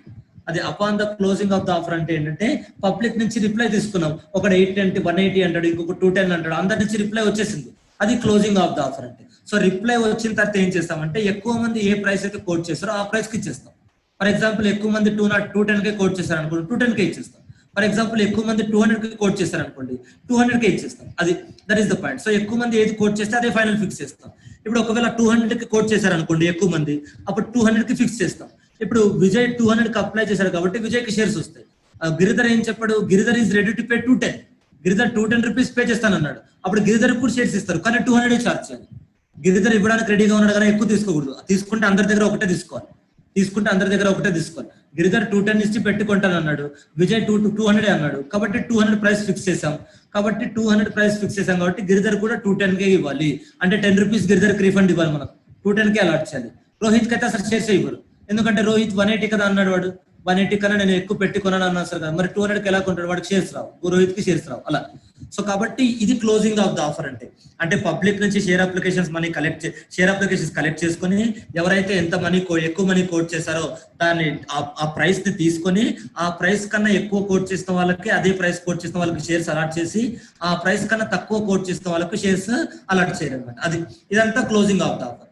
అది upon the closing of the offer అంటే ఏంటంటే పబ్లిక్ నుంచి రిప్లై తీసుకున్నాం, ఒకటి 820 180 అంటాడు, ఇంకొక 210 అంటాడు, అందరి నుంచి రిప్లై వచ్చేసింది, అది క్లోజింగ్ ఆఫ్ ద ఆఫర్ అంటే. సో రిప్లై వచ్చిన తర్వాత ఏం చేస్తామంటే ఎక్కువ మంది ఏ ప్రైస్ అయితే కోట్ చేస్తారో ఆ ప్రైస్ కి ఇచ్చేస్తాం. ఫర్ ఎగ్జాంపుల్ ఎక్కువ మంది 210 కే కోట్ చేస్తారు అనుకోండి, 210 కే ఇచ్చేస్తాం. ఫర్ ఎగ్జాంపుల్ ఎక్కువ మంది 200 కి కోట్ చేస్తారు అనుకోండి, 200 కే ఇచ్చేస్తాం. అది that is the point. So ఎక్కువ మంది ఏది కోట్ చేస్తే అదే ఫైనల్ ఫిక్స్ చేస్తాం. ఇప్పుడు ఒకవేళ 200 కి కోట్ చేశారు అనుకోండి ఎక్కువ మంది, అప్పుడు 200 కి ఫిక్స్ చేస్తాం. ఇప్పుడు విజయ్ 200 కి అప్లై చేశారు కాబట్టి విజయ్ కి షేర్స్ వస్తాయి. గిరిధర్ ఏం చెప్పాడు, Giridhar is ready to pay 210, Giridhar 210 rupees pay చేస్తానన్నాడు. అప్పుడు గిరిధర్ కూడా షేర్స్ ఇస్తారు, కానీ 200 చార్జ్ చేయాలి. గిరిధర్ ఇవ్వడానికి రెడీగా ఉన్నాడు కానీ ఎక్కువ తీసుకోకూడదు, తీసుకుంటే అందరి దగ్గర ఒకటే తీసుకోవాలి, గిరిధర్ 210 ఇచ్చి పెట్టుకుంటాను అన్నాడు, విజయ్ 200 అన్నాడు, కాబట్టి 200 ప్రైస్ ఫిక్స్ చేసాం. కాబట్టి గిరిధర్ కూడా 210 కే ఇవ్వాలి, అంటే 10 రూపీస్ గిరిధర్ రీఫండ్ ఇవ్వాలి, మనం 210 కే అలాట్ చేయాలి. రోహిత్ కి అయితే అసలు షేర్స్ ఇవ్వరు, ఎందుకంటే రోహిత్ 180 కదా అన్నాడు, వాడు 180 కన్నా నేను ఎక్కువ పెట్టి కొన్నాను అన్నా సార్ కదా, మరి 200 కి ఎలా కొంటాడు, వాడికి షేర్స్ రావు, రోహిత్ కి షేర్స్ రావు అలా. సో కాబట్టి ఇది క్లోజింగ్ ఆఫ్ ద ఆఫర్ అంటే పబ్లిక్ నుంచి షేర్ అప్లికేషన్స్ కలెక్ట్ చేసుకొని ఎవరైతే ఎంత మనీ ఎక్కువ మనీ కోట్ చేశారో దాన్ని ఆ ప్రైస్ ని తీసుకొని ఆ ప్రైస్ కన్నా ఎక్కువ కోట్ చేసిన వాళ్ళకి అదే ప్రైస్ కోట్ చేసిన వాళ్ళకి షేర్స్ అలాట్ చేసి, ఆ ప్రైస్ కన్నా తక్కువ కోట్ చేసిన వాళ్ళకి షేర్స్ అలాట్ చేయడం అనమాట. అది ఇదంతా క్లోజింగ్ ఆఫ్ ద ఆఫర్.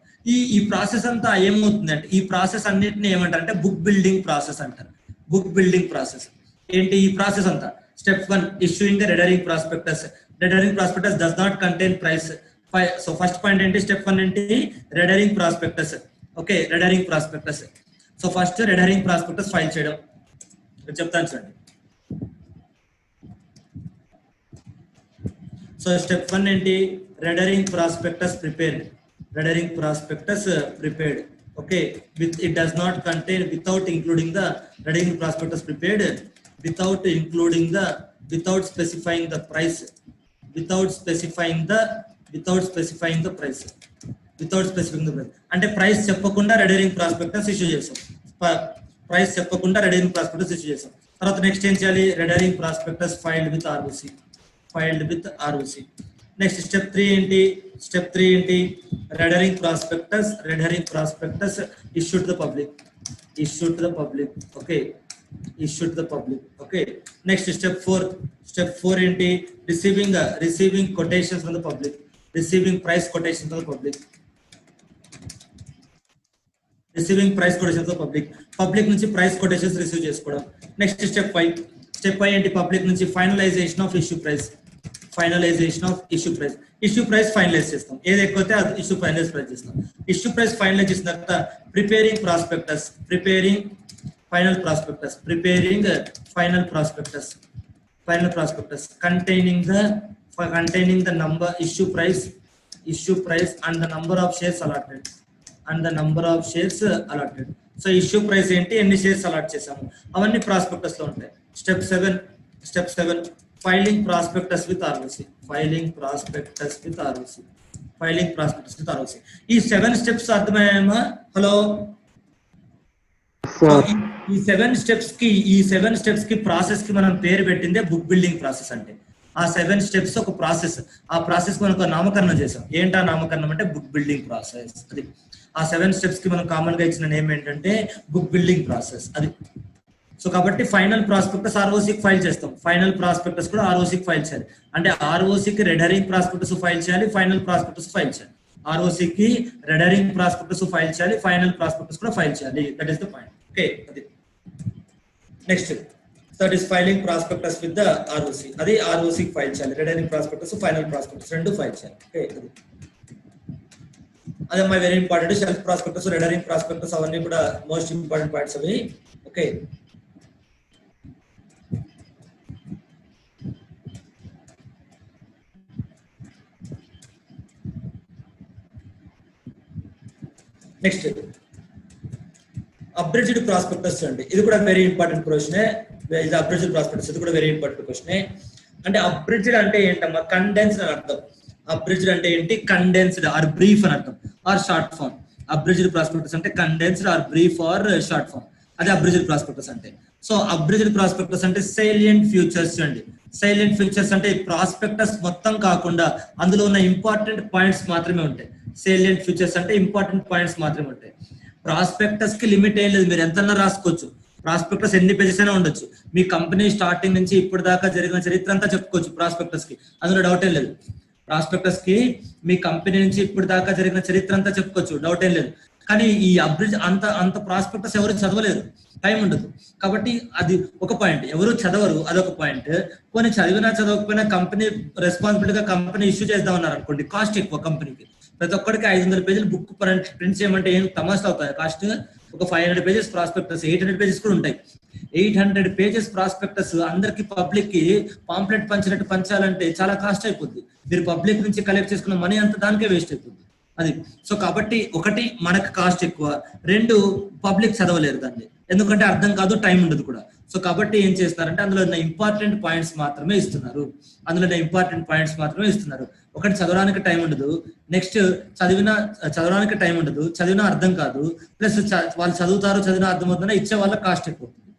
ఈ ప్రాసెస్ అంతా ఏమవుతుందంటే, ఈ ప్రాసెస్ అన్నిటిని ఏమంటారంటే బుక్ బిల్డింగ్ ప్రాసెస్ అంటారు. బుక్ బిల్డింగ్ ప్రాసెస్ ఏంటి? ఈ ప్రాసెస్ అంతా step 1 issuing the red herring prospectus. Red herring prospectus does not contain price. So first point ఏంటి, స్టెప్ 1 ఏంటి, red herring prospectus. Okay, red herring prospectus. So first red herring prospectus file చేయడం చెప్తాను చూడండి. So step 1 ఏంటి, red herring prospectus prepared. Okay, it does not contain, without including the reading prospectus prepared, without specifying the price, అంటే price చెప్పకుండా red herring prospectus issue చేసాం. తర్వాత next ఏం చేయాలి, red herring prospectus filed with ROC. Next step 3 ఏంటి, red herring prospectus issued to the public. Okay, next step 4 ఏంటి, receiving quotations from the public, receiving price quotations from the public, public నుంచి price quotations receive చేసుకోవడం. Next step 5 ఏంటి, public నుంచి finalization of issue price. Issue price finalize చేస్తాం, ఏది ఎక్కువైతే అది issue finalize చేస్తాం. ఇష్యూ ప్రైస్ ఫైనలైజ్ చేసిన తర్వాత preparing final prospectus containing the number issue price and the number of shares allotted. So issue price ఏంటి, ఎన్ని షేర్స్ అలాట్ చేసాము, అవన్నీ ప్రాస్పెక్టస్ లో ఉంటాయి. Step 7 filing prospectus with ROC. ఈ 7 స్టెప్స్ అర్థమయ్యామా? హలో, ఈ 7 స్టెప్స్ కి ప్రాసెస్ కి మనం పేరు పెట్టిందే బుక్ బిల్డింగ్ ప్రాసెస్. అంటే ఆ 7 స్టెప్స్ ఒక ప్రాసెస్, ఆ ప్రాసెస్ మనం ఒక నామకరణం చేసాం. ఏంటా నామకరణం అంటే బుక్ బిల్డింగ్ ప్రాసెస్. అది ఆ 7 స్టెప్స్ కి మనం కామన్ గా ఇచ్చిన నేమ్ ఏంటంటే బుక్ బిల్డింగ్ ప్రాసెస్. అది సో కాబట్టి ఫైనల్ ప్రాస్పెక్టస్ ఆర్ఓసికి ఫైల్ చేస్తాం, ఫైనల్ ప్రాస్పెక్టస్ కూడా ఆర్ఓసికి ఫైల్ చేయాలి. అంటే ఆర్ఓసికి రెడరింగ్ ప్రాస్పెక్టస్ ఫైల్ చేయాలి, ఫైనల్ ప్రాస్పెక్టస్ ఫైల్ చేయాలి. ఆర్ఓసికి రెడరింగ్ ప్రాస్పెక్టస్ ఫైల్ చేయాలి, ఫైనల్ ప్రాస్పెక్టస్ కూడా ఫైల్ చేయాలి. That is the point. Okay, అది next that is filing prospectus with the ROC. అది ఆర్ఓసికి ఫైల్ చేయాలి, రెడరింగ్ ప్రాస్పెక్టస్ ఫైనల్ ప్రాస్పెక్టస్ రెండు ఫైల్ చేయాలి. ఓకే, అదే my very important. Shelf prospectus, red herring prospectus అవన్నీ కూడా మోస్ట్ ఇంపార్టెంట్ పాయింట్స్ అవి. ఓకే, నెక్స్ట్ అబ్రిడ్జ్డ్ ప్రాస్పెక్టస్ అండి, ఇది కూడా వెరీ ఇంపార్టెంట్ క్వశ్చన్. ఇది అబ్రిడ్జ్డ్ ప్రాస్పెక్టస్, ఇది కూడా వెరీ ఇంపార్టెంట్ క్వశ్చన్. అంటే అబ్రిడ్జ్డ్ అంటే ఏంటమ్మా? కండెన్స్డ్ అని అర్థం. అబ్రిడ్జ్డ్ అంటే ఏంటి? కండెన్స్డ్ ఆర్ బ్రీఫ్ అని అర్థం, or short form. Abridged prospectus అంటే condensed or brief or short form, అదే అబ్రిడ్జ్డ్ ప్రాస్పెక్టస్ అంటే. సో అబ్రిడ్జ్డ్ ప్రాస్పెక్టస్ అంటే సైలియంట్ ఫ్యూచర్స్ అండి. సైలియంట్ ఫ్యూచర్స్ అంటే ప్రాస్పెక్టస్ మొత్తం కాకుండా అందులో ఉన్న ఇంపార్టెంట్ పాయింట్స్ మాత్రమే ఉంటాయి. సైలియంట్ ఫ్యూచర్స్ అంటే ఇంపార్టెంట్ పాయింట్స్ మాత్రమే ఉంటాయి. ప్రాస్పెక్టస్ కి లిమిట్ ఏం లేదు, మీరు ఎంతన్నా రాసుకోవచ్చు. ప్రాస్పెక్టస్ ఎన్ని పేజెస్ అయినా ఉండొచ్చు. మీ కంపెనీ స్టార్టింగ్ నుంచి ఇప్పటి దాకా జరిగిన చరిత్ర అంతా చెప్పుకోవచ్చు ప్రాస్పెక్టస్ కి, అందులో డౌట్ ఏం లేదు. ప్రాస్పెక్టస్ కి మీ కంపెనీ నుంచి ఇప్పటి దాకా జరిగిన చరిత్ర అంతా చెప్పుకోవచ్చు, డౌట్ ఏం లేదు. కానీ ఈ అబ్రిడ్జ్ అంత ప్రాస్పెక్టస్ ఎవరు చదవలేరు, టైం ఉండదు. కాబట్టి అది ఒక పాయింట్. ఎవరు చదవరు, అదొక పాయింట్. కొన్ని చదివినా చదవకపోయినా కంపెనీ రెస్పాన్సిబిలిటీగా కంపెనీ ఇష్యూ చేద్దామన్నారు అనుకోండి, కాస్ట్ ఎక్కువ కంపెనీకి. ప్రతి ఒక్కరికి 500 పేజీలు బుక్ ప్రింట్ చేయమంటే ఏం తమాషా అవుతాయి కాస్ట్? ఒక 500 పేజెస్ ప్రాస్పెక్టస్, 800 పేజెస్ కూడా ఉంటాయి. 800 పేజెస్ ప్రాస్పెక్టస్ అందరికి పబ్లిక్ కి పాంప్లెట్ పంచినట్టు పంచాలంటే చాలా కాస్ట్ అయిపోద్ది. మీరు పబ్లిక్ నుంచి కలెక్ట్ చేసుకున్న మనీ అంతా దానికే వేస్ట్ అయిపోద్ది అది. సో కాబట్టి ఒకటి మనకు కాస్ట్ ఎక్కువ, రెండు పబ్లిక్ చదవలేరు దాన్ని, ఎందుకంటే అర్థం కాదు, టైం ఉండదు కూడా. సో కాబట్టి ఏం చేస్తున్నారంటే అందులో ఉన్న ఇంపార్టెంట్ పాయింట్స్ మాత్రమే ఇస్తున్నారు. ఒకటి చదవడానికి టైం ఉండదు, నెక్స్ట్ చదవడానికి టైం ఉండదు, చదివినా అర్థం కాదు, ప్లస్ వాళ్ళు చదివినా అర్థం అవుతుందా, ఇచ్చే వాళ్ళ కాస్ట్ ఎక్కువ.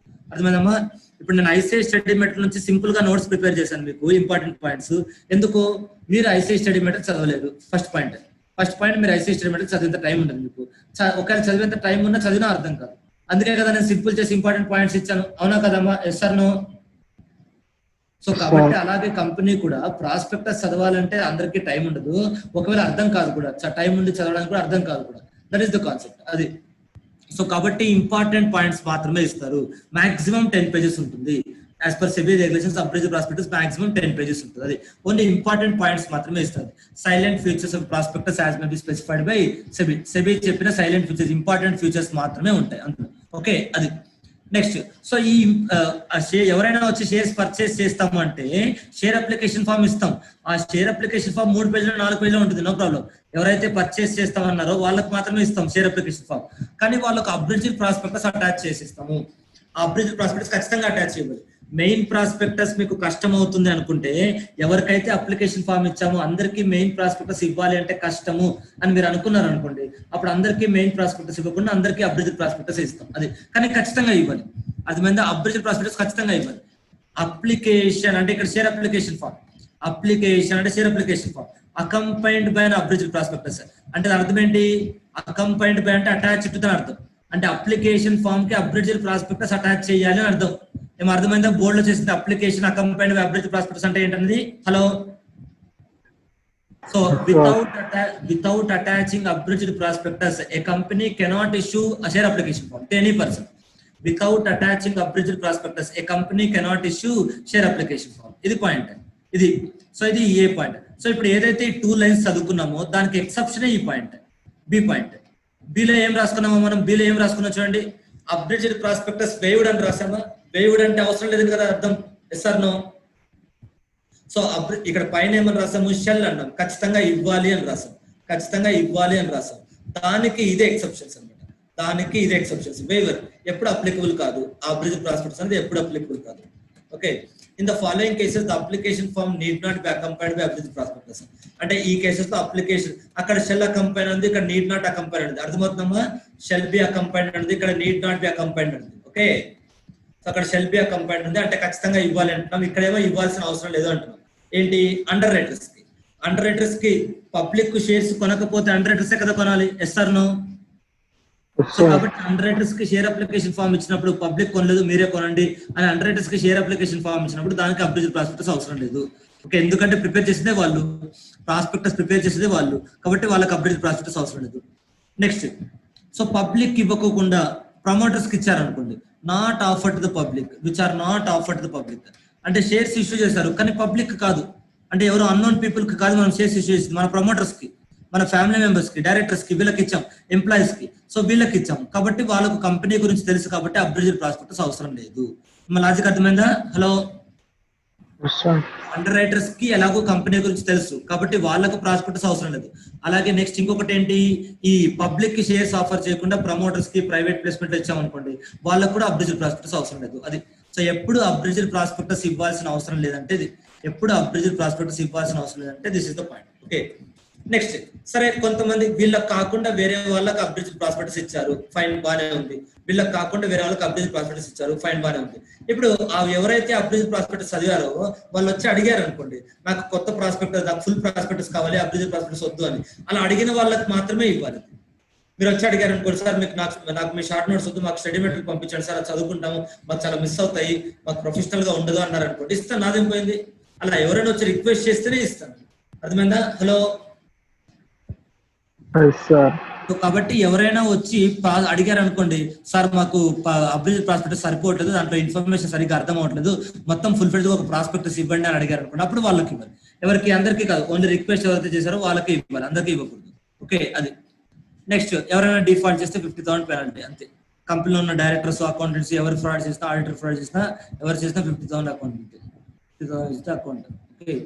అర్థమైందమ్మా? ఇప్పుడు నేను ఐసీఐ స్టడీ మెటీరియల్ నుంచి సింపుల్ గా నోట్స్ ప్రిపేర్ చేశాను మీకు, ఇంపార్టెంట్ పాయింట్స్. ఎందుకు? మీరు ఐసీఐ స్టడీ మెటీరియల్ చదవలేదు. ఫస్ట్ పాయింట్ మీరు ఐసీఐ స్టడీ మెటీరియల్ చదివేంత టైం ఉండదు మీకు. ఒకవేళ చదివేంత టైం ఉన్నా చదివినా అర్థం కాదు. అందుకే కదా నేను సింపుల్ చేసి ఇంపార్టెంట్ పాయింట్స్ ఇచ్చాను, అవునా కదమ్మా? Yes or no? సో కాబట్టి అలాగే కంపెనీ కూడా ప్రాస్పెక్టస్ చదవాలంటే అందరికీ టైం ఉండదు, ఒకవేళ అర్థం కాదు కూడా, టైం ఉండి చదవడానికి కూడా అర్థం కాదు కూడా. దట్ ఈస్ ద కాన్సెప్ట్ అది. సో కాబట్టి ఇంపార్టెంట్ పాయింట్స్ మాత్రమే ఇస్తారు. మాక్సిమం 10 పేజెస్ ఉంటుంది. As per SEBI regulations అబ్రిడ్జ్డ్ prospectus maximum 10 pages ఉంటుంది. అది ఓన్లీ ఇంపార్టెంట్ పాయింట్స్ మాత్రమే ఇస్తారు. Silent features of prospectus as may be specified by SEBI చెప్పిన సైలెంట్ ఫ్యూచర్స్, ఇంపార్టెంట్ ఫ్యూచర్స్ మాత్రమే ఉంటాయి అందులో. ఓకే, అది నెక్స్ట్. సో ఈ ఎవరైనా వచ్చి షేర్స్ పర్చేస్ చేస్తాము అంటే షేర్ అప్లికేషన్ ఫామ్ ఇస్తాం. ఆ షేర్ అప్లికేషన్ ఫామ్ 3 పేజీలు 4 పేజీలు ఉంటుంది, నో ప్రాబ్లం. ఎవరైతే పర్చేస్ చేస్తామన్నారో వాళ్ళకి మాత్రమే ఇస్తాం షేర్ అప్లికేషన్ ఫామ్. కానీ వాళ్ళకు అబ్రిడ్జ్డ్ ప్రాస్పెక్టస్ అటాచ్ చేసి ఇస్తాము. ఆ అబ్రిడ్జ్డ్ ప్రాస్పెక్టస్ ఖచ్చితంగా అటాచ్ చేయాలి. మెయిన్ ప్రాస్పెక్టస్ మీకు కష్టం అవుతుంది అనుకుంటే, ఎవరికైతే అప్లికేషన్ ఫామ్ ఇచ్చామో అందరికీ మెయిన్ ప్రాస్పెక్టస్ ఇవ్వాలి అంటే కష్టము అని మీరు అనుకున్నారు అనుకోండి, అప్పుడు అందరికీ మెయిన్ ప్రాస్పెక్టస్ ఇవ్వకుండా అందరికీ అబ్రిడ్జ్డ్ ప్రాస్పెక్టస్ ఇస్తాం. అది కానీ ఖచ్చితంగా ఇవ్వాలి. అది మీద అబ్రిడ్జ్డ్ ప్రాస్పెక్టస్ ఖచ్చితంగా ఇవ్వాలి. అప్లికేషన్ అంటే ఇక్కడ షేర్ అప్లికేషన్ ఫామ్, అప్లికేషన్ అంటే share application form accompanied by an abridged prospectus అంటే అర్థం ఏంటి? అకంపైన్డ్ బై అంటే అటాచ్ టు అర్థం. అంటే అప్లికేషన్ ఫామ్ కి అబ్రిడ్జ్డ్ ప్రాస్పెక్టస్ అటాచ్ చేయాలి అని అర్థం. ఏమో అర్థమైందా? బోర్డ్ లో చేసింది application accompanied by abridged prospectus అంటే ఏంటన్నది. Hello, so without attaching abridged prospectus, a company cannot issue a share application form to any person. Without attaching abridged prospectus, a company cannot issue share application form. ఇది point, ఇది. So ఇది ఏ point. So ఇప్పుడు ఏదైతే 2 lines చదువుకున్నామో దానికి exception ఈ point, B point. Below ఏం రాసుకున్నామో మనం? Below ఏం రాసుకున్నాం చూడండి, అబ్రిడ్జ్డ్ ప్రాస్పెక్టస్ వేవ్డ్ అని రాసామా? వేవ్డ్ అంటే అవసరం లేదు కదా అర్థం, ఎస్ ఆర్ నో? సో ఇక్కడ పైన ఏమని రాసాము? షెల్ అన్నాం, ఖచ్చితంగా ఇవ్వాలి అని రాసాం, ఖచ్చితంగా ఇవ్వాలి అని రాసాం. దానికి ఇదే ఎక్సెప్షన్స్ అనమాట, దానికి ఇదే ఎక్సెప్షన్స్. వేవర్ ఎప్పుడు అప్లికబుల్ కాదు, అబ్రిడ్జ్డ్ ప్రాస్పెక్టస్ అనేది ఎప్పుడు అప్లికబుల్ కాదు. Okay, in the following cases the application form need not be accompanied by abridged prospectus. అంటే ఈ కేసెస్ లో అప్లికేషన్ అక్కడ షెల్ అకంపైన్ ఉంది, ఇక్కడ నీడ్ నాట్ అకంపైన్ ఉంది. అర్థమవుతుందమ్మా? షెల్ బి అకంపైన్డ్ ఉంది, ఇక్కడ నీడ్ నాట్ బి అకంపైన్డ్ ఉంది. ఓకే, సో అక్కడ షెల్ బి అకంపైన్డ్ ఉంది అంటే ఖచ్చితంగా ఇవ్వాలి అంటున్నాం, ఇక్కడేమో ఇవ్వాల్సిన అవసరం లేదు అంటున్నాం. ఏంటి? అండర్ రైటర్స్ కి. అండర్ రైటర్స్ కి పబ్లిక్ షేర్స్ కొనకపోతే అండర్ రైటర్సే కదా కొనాలి, ఎస్ ఆర్ నో? సో కాబట్టి అండర్ రైటర్స్ కి షేర్ అప్లికేషన్ ఫామ్ ఇచ్చినప్పుడు పబ్లిక్ కొనలేదు మీరే కొనండి అని అండర్ రైటర్స్ కి షేర్ అప్లికేషన్ ఫామ్ ఇచ్చినప్పుడు దానికి అబ్రిడ్జ్డ్ ప్రాస్పెక్టస్ అవసరం లేదు. ఓకే, ఎందుకంటే ప్రిపేర్ చేసేదే వాళ్ళు, ప్రాస్పెక్టస్ ప్రిపేర్ చేసేదే వాళ్ళు, కాబట్టి వాళ్ళకి అబ్రిడ్జ్డ్ ప్రాస్పెక్టస్ అవసరం లేదు. నెక్స్ట్, సో పబ్లిక్ ఇవ్వకుండా ప్రమోటర్స్ కి ఇచ్చారనుకోండి, not offer to the public, which are not offer to the public. అంటే షేర్స్ ఇష్యూ చేశారు కానీ పబ్లిక్ కాదు, అంటే ఎవరు అన్నోన్ పీపుల్ కి కాదు మనం షేర్స్ ఇష్యూ చేసింది, మన ప్రమోటర్స్ కి, మన ఫ్యామిలీ మెంబర్స్ కి, డైరెక్టర్స్ కి, వీళ్ళకి ఇచ్చాం, ఎంప్లాయీస్ కి. సో వీళ్ళకి ఇచ్చాం కాబట్టి వాళ్ళకు కంపెనీ గురించి తెలుసు కాబట్టి అబ్రిడ్జ్డ్ ప్రాస్పెక్టస్ అవసరం లేదు. మన లాజిక్ అర్థమైందా? Hello, Yes, sir. Under writers కి ఎలాగో కంపెనీ గురించి తెలుసు కాబట్టి వాళ్ళకు ప్రాస్పెక్టస్ అవసరం లేదు. అలాగే నెక్స్ట్ ఇంకొకటి ఏంటి, ఈ పబ్లిక్ కి షేర్స్ ఆఫర్ చేయకుండా ప్రమోటర్స్ కి ప్రైవేట్ ప్లేస్మెంట్ ఇచ్చామనుకోండి, వాళ్ళకు కూడా అబ్రిజిడ్ ప్రాస్పెక్టస్ అవసరం లేదు. అది సో ఎప్పుడు అబ్రిజిడ్ ప్రాస్పెక్టస్ ఇవ్వాల్సిన అవసరం లేదంటే ఇది, ఎప్పుడు అబ్రిజిడ్ ప్రాస్పెక్టస్ ఇవ్వాల్సిన అవసరం లేదంటే this is the point. Okay, next సరే, కొంతమంది వీళ్ళకి కాకుండా వేరే వాళ్ళకి అబ్రిజిడ్ ప్రాస్పెక్టస్ ఇచ్చారు, ఫైన్, బానే ఉంది. వీళ్ళకి కాకుండా వేరే వాళ్ళకి అబ్రిజిడ్ ప్రాస్పెక్టస్ ఇచ్చారు, ఫైన్, బానే ఉంది. ఇప్పుడు ఆ ఎవరైతే అబ్రిజిడ్ ప్రాస్పెక్టస్ చదివారో వాళ్ళు వచ్చి అడిగారు అనుకోండి, నాకు కొత్త ప్రాస్పెక్టస్, నాకు ఫుల్ ప్రాస్పెక్టస్ కావాలి, అబ్రిజిడ్ ప్రాస్పెక్టస్ వద్దు అని, అలా అడిగిన వాళ్ళకి మాత్రమే ఇవ్వాలి. మీరు వచ్చి అడిగారు అనుకోండి, సార్ మీకు నాకు మీ షార్ట్ నోట్స్ వద్దు, మాకు స్టడీ మెటీరియల్ పంపించండి సార్, అది చదువుకుంటాము, మాకు చాలా మిస్ అవుతాయి, మాకు ప్రొఫెషనల్ గా ఉండదు అన్నారు అనుకోండి, ఇస్తాను, నాదేం పోయింది. అలా ఎవరైనా వచ్చి రిక్వెస్ట్ చేస్తేనే ఇస్తాను. అర్థమైందా? హలో. Yes, sir. సో కాబట్టి ఎవరైనా వచ్చి అడిగారు అనుకోండి, సార్ మాకు అబ్రిజిడ్ ప్రాస్పెక్టస్ సరిపోవట్లేదు, దాంట్లో ఇన్ఫర్మేషన్ సరిగ్గా అర్థం అవ్వట్లేదు, మొత్తం ఫుల్ ఫ్లెడ్జ్ ఒక ప్రాస్పెక్టస్ ఇవ్వండి అని అడిగారు అనుకోండి, అప్పుడు వాళ్ళకి ఇవ్వాలి. ఎవరికి, అందరికీ కాదు, ఓన్లీ రిక్వెస్ట్ ఎవరైతే చేశారో వాళ్ళకే ఇవ్వాలి, అందరికీ ఇవ్వకూడదు. ఓకే, అది. నెక్స్ట్, ఎవరైనా డిఫాల్ట్ చేస్తే 50,000 పెనాల్టీ, అంతే. కంపెనీలో ఉన్న డైరెక్టర్స్, అకౌంటెంట్స్ ఎవరు ఫ్రాడ్ చేసినా, ఆడిటర్ ఫ్రాడ్ చేసినా, ఎవరు చేసినా 50,000 account, 50,000 account. Okay,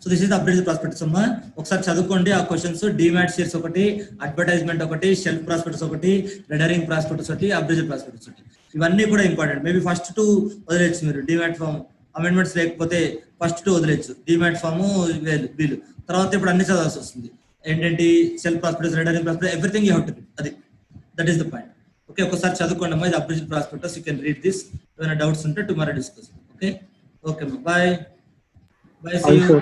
so this is abridged prospectus అమ్మా. ఒకసారి చదువుకోండి ఆ క్వశ్చన్స్. డిమాట్ షేర్స్ ఒకటి, అడ్వర్టైజ్మెంట్ ఒకటి, షెల్ఫ్ ప్రాస్పెక్టస్ ఒకటి, రెడరింగ్ ప్రాస్పెక్టస్ ఒకటి, అబ్రిజిడ్ ప్రాస్పెక్టస్ ఒకటి. ఇవన్నీ కూడా ఇంపార్టెంట్. మేబీ ఫస్ట్ 2 వదిలేచ్చు మీరు, డిమాట్ ఫామ్ అమెండ్మెంట్స్ లేకపోతే ఫస్ట్ 2 వదిలేచ్చు, డిమాట్ ఫామ్ వీలు. తర్వాత ఇప్పుడు అన్ని చదవాల్సి వస్తుంది, ఏంటంటే shelf prospectus, red herring prospectus, everything you have to read. అది, that is the point. Okay, ఒకసారి చదువుకోండి అమ్మా, ఇది abridged prospectus, you can read this. ఏమైనా డౌట్స్ ఉంటే టుమారో డిస్కస్. ఓకే, ఓకే అమ్మా, బాయ్ బాయ్, సీ యూ.